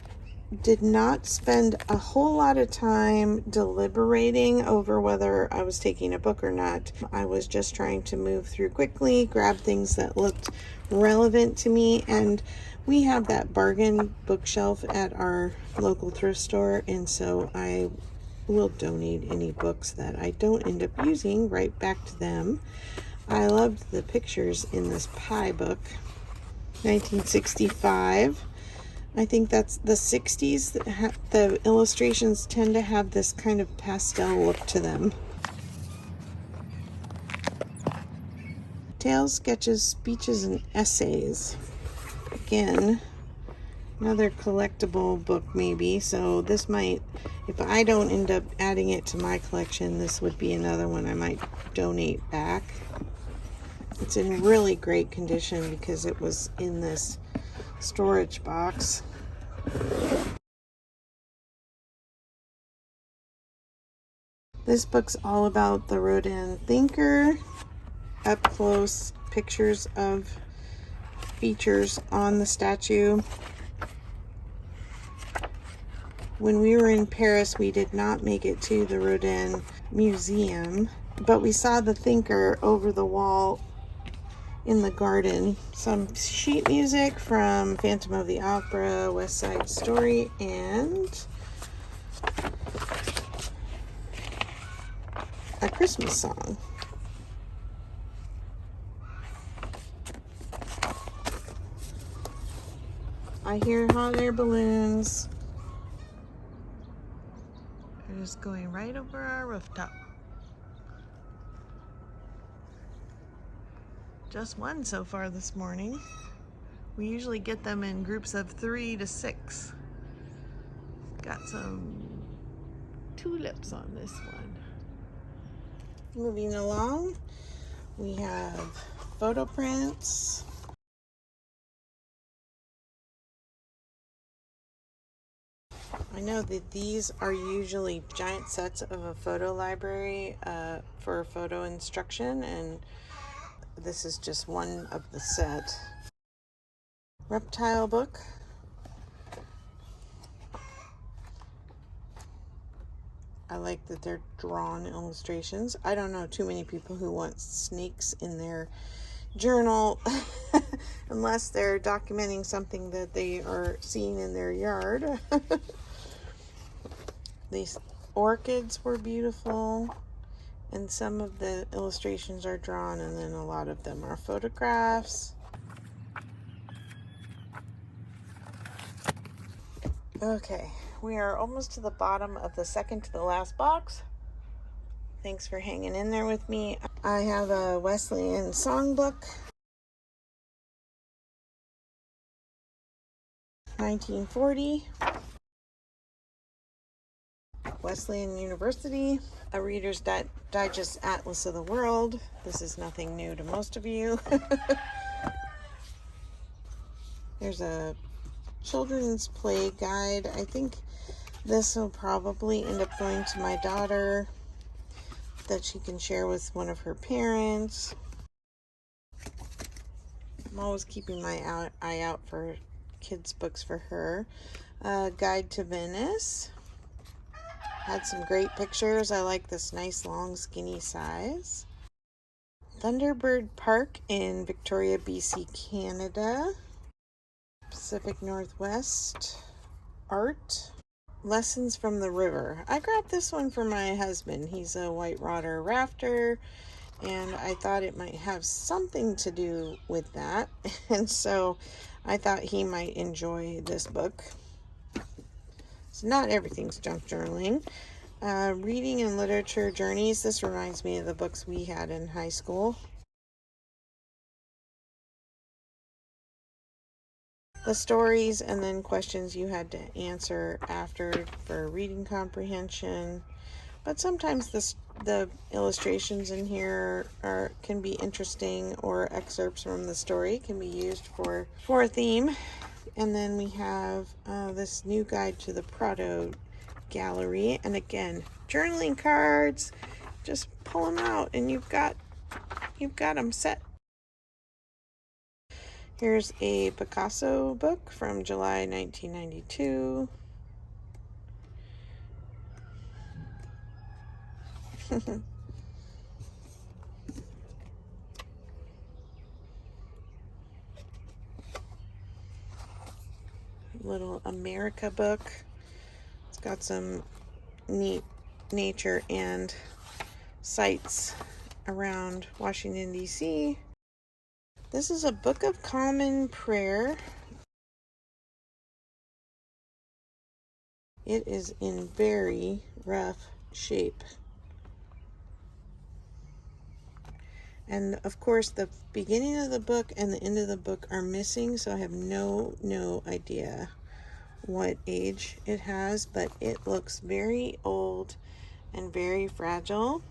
did not spend a whole lot of time deliberating over whether I was taking a book or not. I was just trying to move through quickly, grab things that looked relevant to me, and we have that bargain bookshelf at our local thrift store, and so I will donate any books that I don't end up using right back to them. I loved the pictures in this pie book. 1965. I think that's the 60s. The illustrations tend to have this kind of pastel look to them. Tales, sketches, speeches, and essays. Again, another collectible book maybe. So this might, if I don't end up adding it to my collection, this would be another one I might donate back. It's in really great condition because it was in this storage box. This book's all about the Rodin thinker. Up close pictures of features on the statue. When we were in Paris, we did not make it to the Rodin Museum, but we saw the thinker over the wall in the garden. Some sheet music from Phantom of the Opera, West Side Story, and a Christmas song. I hear hot air balloons. They're just going right over our rooftop. Just one so far this morning. We usually get them in groups of 3 to 6. Got some tulips on this one. Moving along, we have photo prints. I know that these are usually giant sets of a photo library for photo instruction, and this is just one of the set. Reptile book. I like that they're drawn illustrations. I don't know too many people who want snakes in their journal unless they're documenting something that they are seeing in their yard. These orchids were beautiful, and some of the illustrations are drawn, and then a lot of them are photographs. Okay, we are almost to the bottom of the second to the last box. Thanks for hanging in there with me. I have a Wesleyan songbook, 1940, Wesleyan University, a Reader's Digest Atlas of the World. This is nothing new to most of you. There's a children's play guide. I think this will probably end up going to my daughter, that she can share with one of her parents. I'm always keeping my eye out for kids' books for her. Guide to Venice. Had some great pictures. I like this nice, long, skinny size. Thunderbird Park in Victoria, BC, Canada. Pacific Northwest art. Lessons from the River. I grabbed this one for my husband. He's a whitewater rafter, and I thought it might have something to do with that. And so I thought he might enjoy this book. So not everything's junk journaling. Reading and literature journeys. This reminds me of the books we had in high school. The stories and then questions you had to answer after for reading comprehension. But sometimes the illustrations in here can be interesting, or excerpts from the story can be used for a theme. And then we have this new guide to the Prado Gallery. And again, journaling cards. Just pull them out and you've got them set. Here's a Picasso book from July 1992. Little America book. It's got some neat nature and sights around Washington, D.C. This is a Book of Common Prayer. It is in very rough shape. And of course, the beginning of the book and the end of the book are missing, so I have no idea what age it has, but it looks very old and very fragile.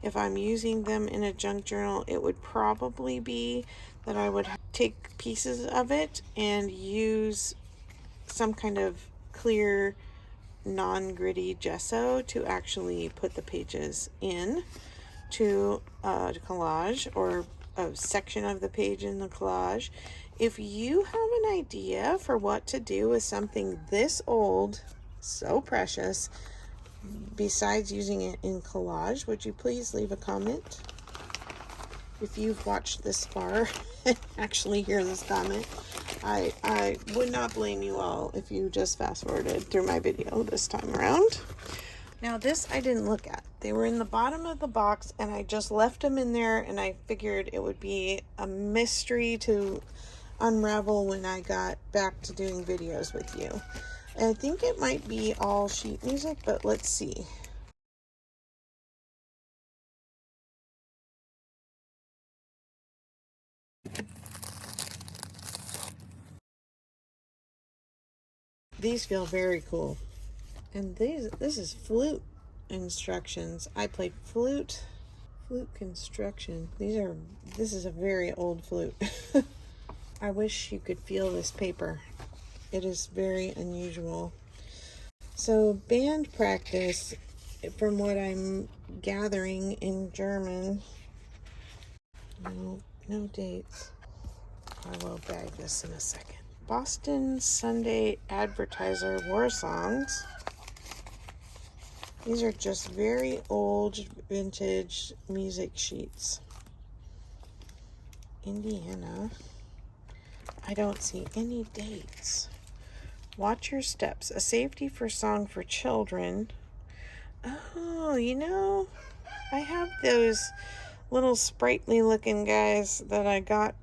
If I'm using them in a junk journal, it would probably be that I would take pieces of it and use some kind of clear, non-gritty gesso to actually put the pages in to collage, or a section of the page in the collage. If you have an idea for what to do with something this old, so precious, besides using it in collage, would you please leave a comment? If you've watched this far and actually hear this comment, I would not blame you all if you just fast forwarded through my video this time around. Now this I didn't look at. They were in the bottom of the box and I just left them in there, and I figured it would be a mystery to unravel when I got back to doing videos with you. I think it might be all sheet music, but let's see. These feel very cool. And this is flute instructions. I played flute construction. This is a very old flute. I wish you could feel this paper. It is very unusual. So band practice, from what I'm gathering in German. No dates. I will bag this in a second. Boston Sunday Advertiser war songs. These are just very old vintage music sheets. Indiana. I don't see any dates. Watch Your Steps, a safety first song for children. Oh, you know, I have those little sprightly looking guys that I got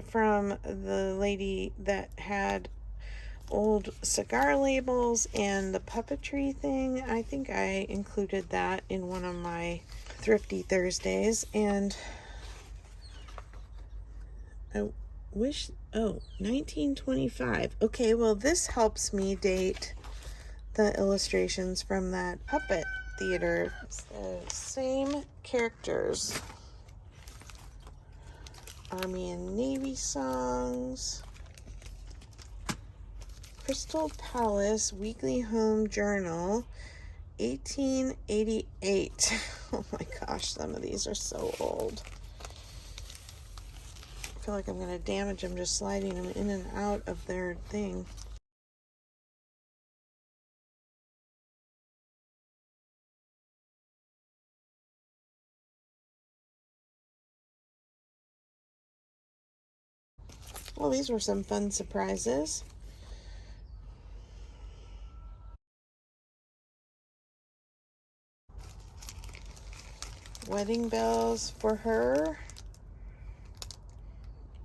from the lady that had old cigar labels and the puppetry thing. I think I included that in one of my Thrifty Thursdays, and I wish, oh, 1925. Okay, well, this helps me date the illustrations from that puppet theater. It's the same characters. Army and Navy songs. Crystal Palace Weekly Home Journal, 1888. Oh my gosh, some of these are so old. I feel like I'm going to damage them just sliding them in and out of their thing. Well, these were some fun surprises. Wedding bells for her,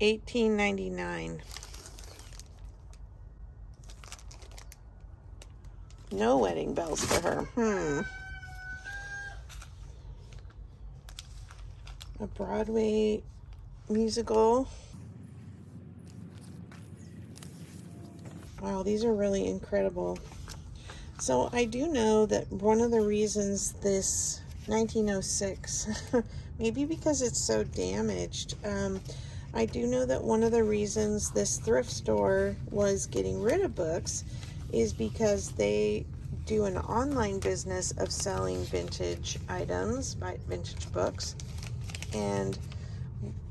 1899. No wedding bells for her. A Broadway musical. Wow, these are really incredible. So I do know that one of the reasons this 1906, maybe because it's so damaged, I do know that one of the reasons this thrift store was getting rid of books is because they do an online business of selling vintage items, vintage books. And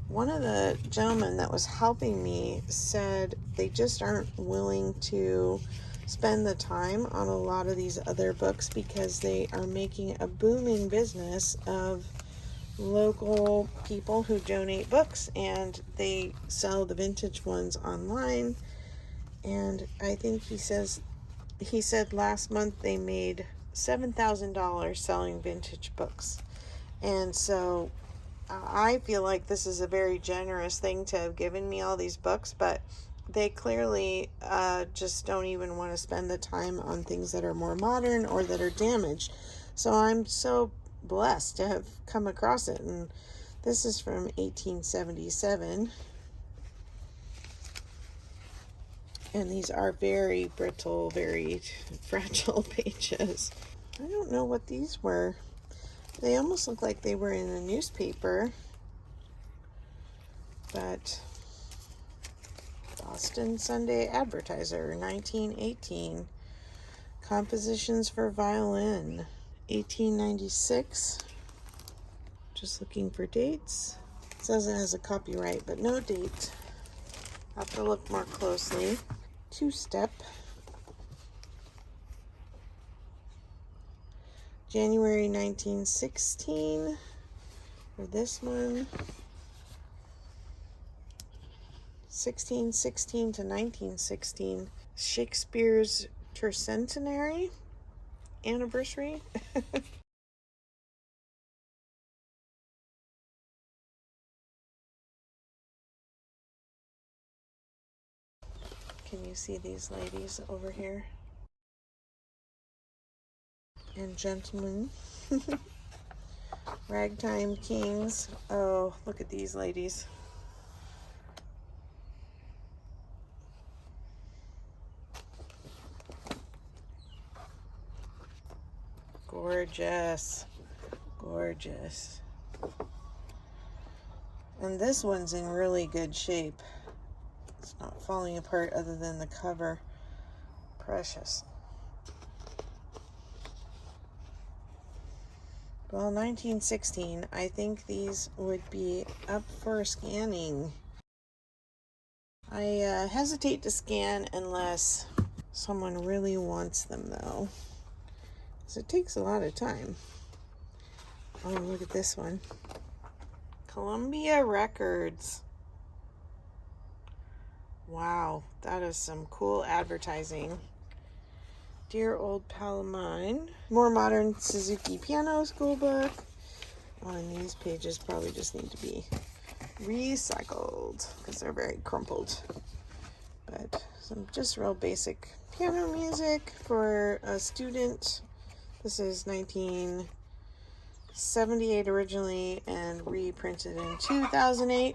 one of the gentlemen that was helping me said they just aren't willing to spend the time on a lot of these other books because they are making a booming business of local people who donate books, and they sell the vintage ones online. And I think he said last month they made $7,000 selling vintage books. And so I feel like this is a very generous thing to have given me all these books, but they clearly just don't even want to spend the time on things that are more modern or that are damaged. So I'm so blessed to have come across it. And this is from 1877. And these are very brittle, very fragile pages. I don't know what these were. They almost look like they were in a newspaper. But Boston Sunday Advertiser, 1918. Compositions for Violin, 1896. Just looking for dates. It says it has a copyright, but no date. I'll have to look more closely. Two-Step, January 1916 for this one. 1616 to 1916. Shakespeare's tercentenary anniversary. Can you see these ladies over here? And gentlemen. Ragtime Kings. Oh, look at these ladies. Gorgeous. Gorgeous. And this one's in really good shape. It's not falling apart other than the cover. Precious. Well, 1916, I think these would be up for scanning. I hesitate to scan unless someone really wants them, though, because it takes a lot of time. Oh, look at this one. Columbia Records. Wow, that is some cool advertising. Dear Old Pal of Mine. More modern Suzuki piano school book. Oh, and these pages probably just need to be recycled because they're very crumpled. But some just real basic piano music for a student. This is 1978 originally and reprinted in 2008.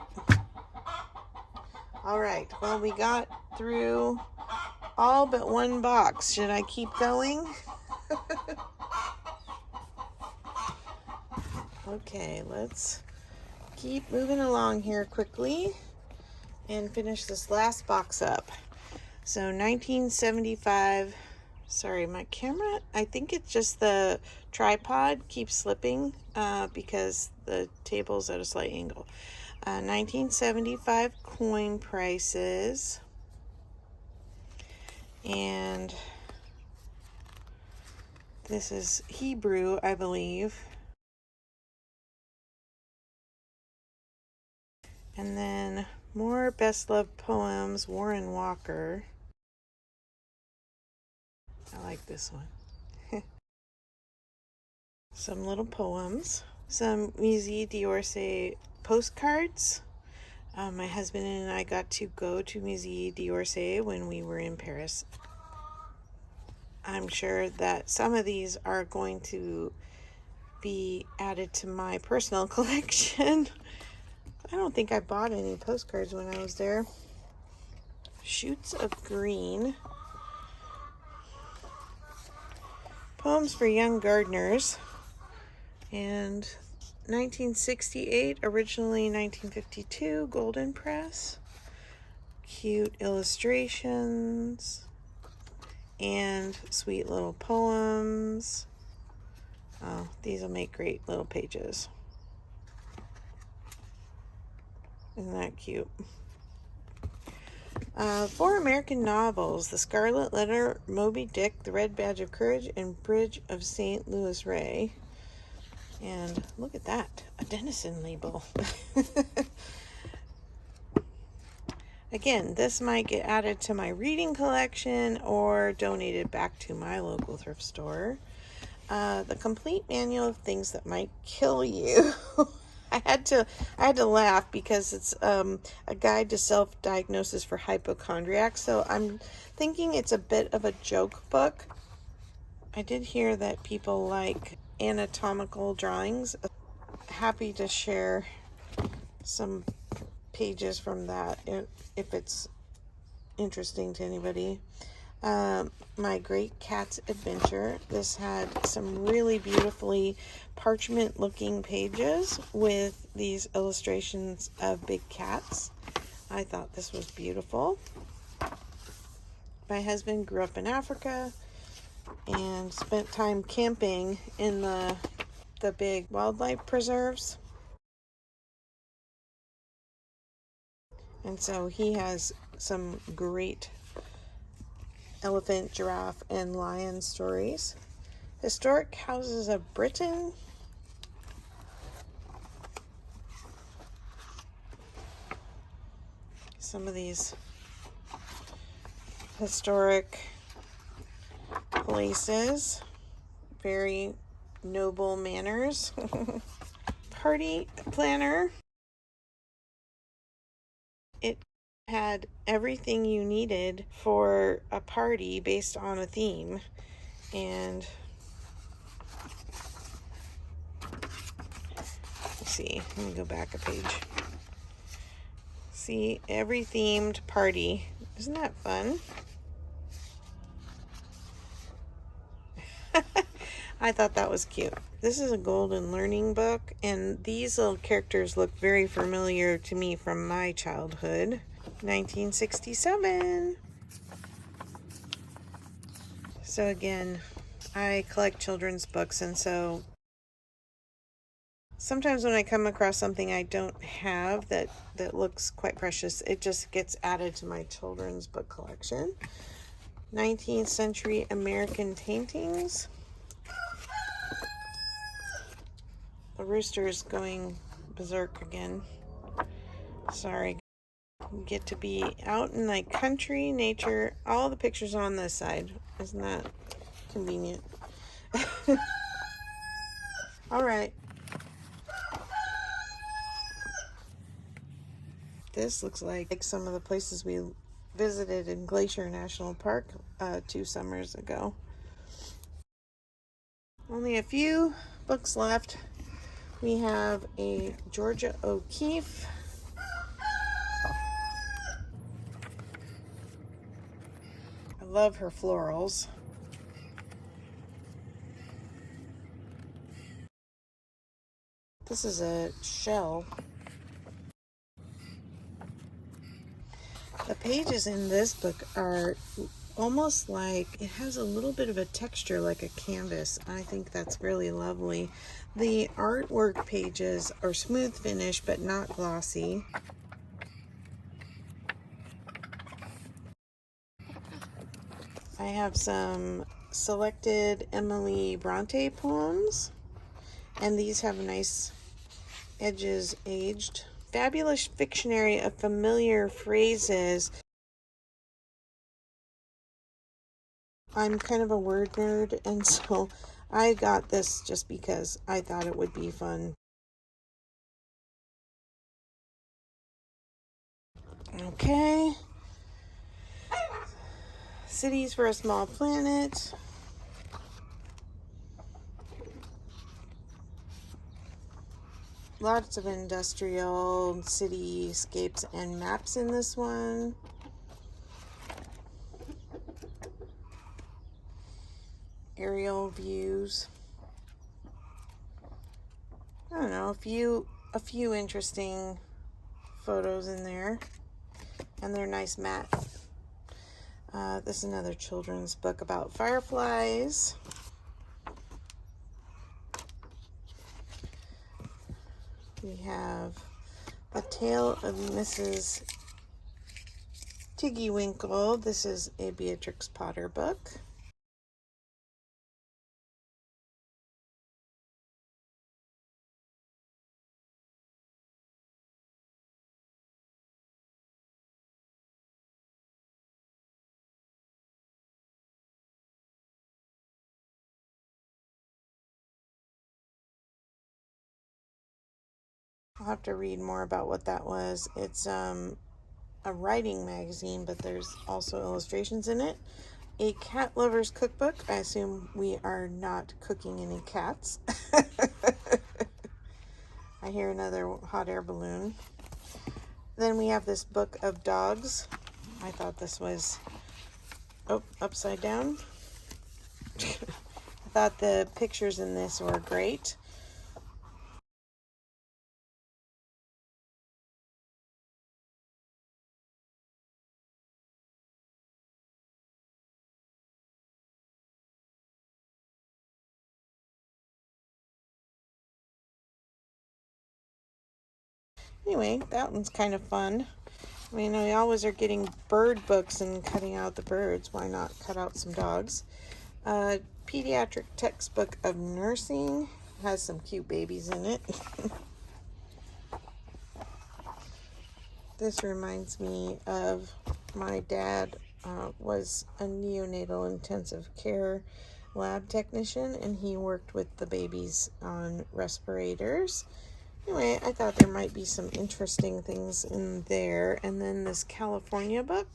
All right, well, we got through all but one box. Should I keep going? Okay, let's keep moving along here quickly and finish this last box up. So 1975, sorry, my camera, I think it's just the tripod keeps slipping because the table's at a slight angle. 1975 coin prices. And this is Hebrew, I believe. And then more best loved poems, Warren Walker. I like this one. Some little poems. Some Musée d'Orsay postcards. My husband and I got to go to Musée d'Orsay when we were in Paris. I'm sure that some of these are going to be added to my personal collection. I don't think I bought any postcards when I was there. Shoots of Green. Poems for Young Gardeners. And 1968, originally 1952, Golden Press. Cute illustrations and sweet little poems. Oh, these will make great little pages. Isn't that cute? 4 American novels: The Scarlet Letter, Moby Dick, The Red Badge of Courage, and Bridge of St. Louis Ray. And look at that, a Denison label. Again, this might get added to my reading collection or donated back to my local thrift store. The Complete Manual of Things That Might Kill You. I had to laugh because it's a guide to self-diagnosis for hypochondriacs. So I'm thinking it's a bit of a joke book. I did hear that people like anatomical drawings. Happy to share some pages from that if it's interesting to anybody. My Great Cat's Adventure. This had some really beautifully parchment looking pages with these illustrations of big cats. I thought this was beautiful. My husband grew up in Africa and spent time camping in the big wildlife preserves. And so he has some great elephant, giraffe, and lion stories. Historic Houses of Britain. Some of these historic places. Very noble manners. Party planner. It had everything you needed for a party based on a theme. And let's see, let me go back a page. See, every themed party. Isn't that fun? I thought that was cute. This is a golden learning book, and these little characters look very familiar to me from my childhood. 1967. So again, I collect children's books, and so sometimes when I come across something I don't have that looks quite precious, it just gets added to my children's book collection. 19th century American paintings. The rooster is going berserk again. Sorry. You get to be out in like country, nature. All the pictures on this side. Isn't that convenient. All right. This looks like some of the places we visited in Glacier National Park 2 summers ago. Only a few books left. We have a Georgia O'Keeffe. I love her florals. This is a shell. The pages in this book are almost like, it has a little bit of a texture like a canvas. I think that's really lovely. The artwork pages are smooth finish but not glossy. I have some selected Emily Bronte poems, and these have nice edges aged. Fabulous Fictionary of Familiar Phrases. I'm kind of a word nerd, and so I got this just because I thought it would be fun. Okay. Cities for a Small Planet. Lots of industrial cityscapes and maps in this one. Aerial views. I don't know, a few interesting photos in there, and they're nice matte. This is another children's book about fireflies. We have The Tale of Mrs. Tiggy Winkle. This is a Beatrix Potter book. I'll have to read more about what that was. It's a writing magazine, but there's also illustrations in it. A Cat Lover's Cookbook. I assume we are not cooking any cats. I hear another hot air balloon. Then we have this book of dogs. I thought this was, upside down. I thought the pictures in this were great. Anyway, that one's kind of fun. I mean, we always are getting bird books and cutting out the birds. Why not cut out some dogs? Pediatric Textbook of Nursing has some cute babies in it. This reminds me of my dad was a neonatal intensive care lab technician, and he worked with the babies on respirators. Anyway, I thought there might be some interesting things in there. And then this California book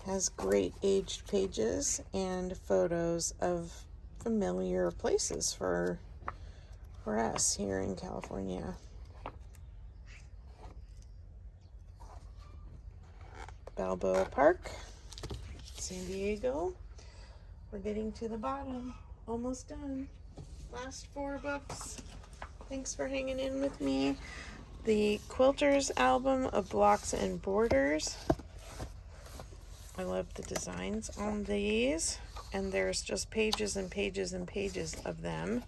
has great aged pages and photos of familiar places for us here in California. Balboa Park, San Diego. We're getting to the bottom. Almost done. Last 4 books. Thanks for hanging in with me. The Quilters album of blocks and borders. I love the designs on these, and there's just pages and pages and pages of them.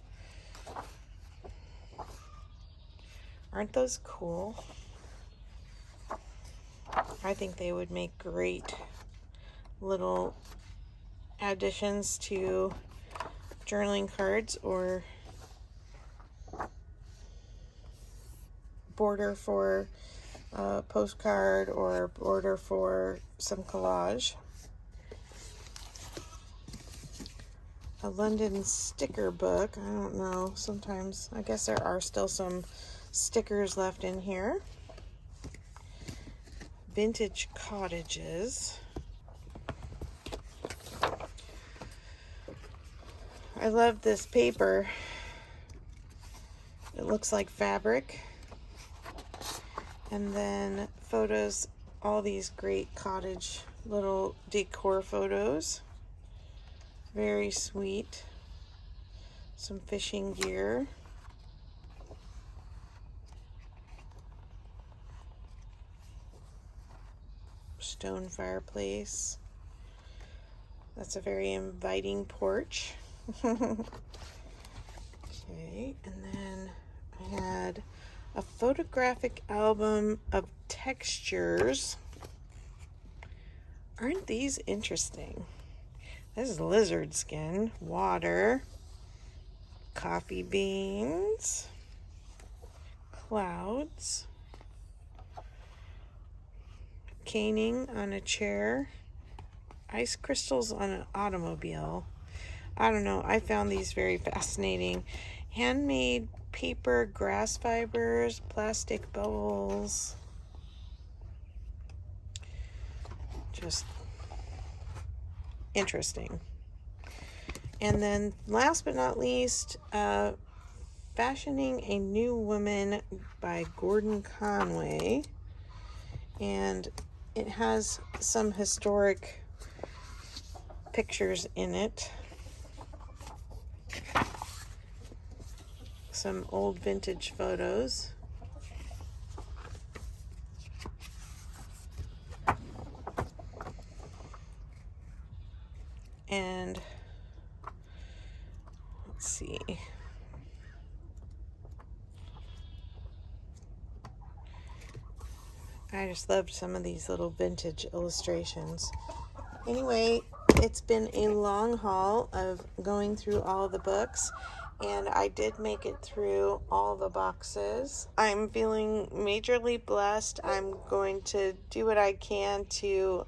Aren't those cool? I think they would make great little additions to journaling cards or border for a postcard or border for some collage. a London sticker book. I don't know. Sometimes, I guess there are still some stickers left in here. Vintage cottages. I love this paper. It looks like fabric. And then photos, all these great cottage little decor photos. Very sweet. Some fishing gear. Stone fireplace. That's a very inviting porch. Okay, and then I had a photographic album of textures. Aren't these interesting? This is lizard skin, water, coffee beans, clouds, caning on a chair, ice crystals on an automobile. I don't know, I found these very fascinating. Handmade paper, grass fibers, plastic bubbles. Just interesting. And then last but not least, Fashioning a New Woman by Gordon Conway. And it has some historic pictures in it. Some old vintage photos. And let's see. I just loved some of these little vintage illustrations. Anyway, it's been a long haul of going through all the books, and I did make it through all the boxes. I'm feeling majorly blessed. I'm going to do what I can to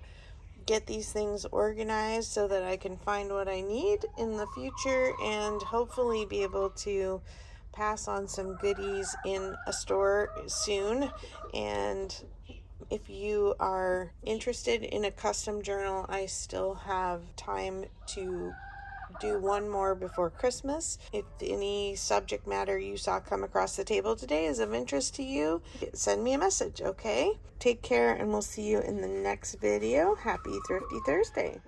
get these things organized so that I can find what I need in the future and hopefully be able to pass on some goodies in a store soon. And if you are interested in a custom journal, I still have time to do one more before Christmas. If any subject matter you saw come across the table today is of interest to you, send me a message, okay? Take care, and we'll see you in the next video. Happy Thrifty Thursday.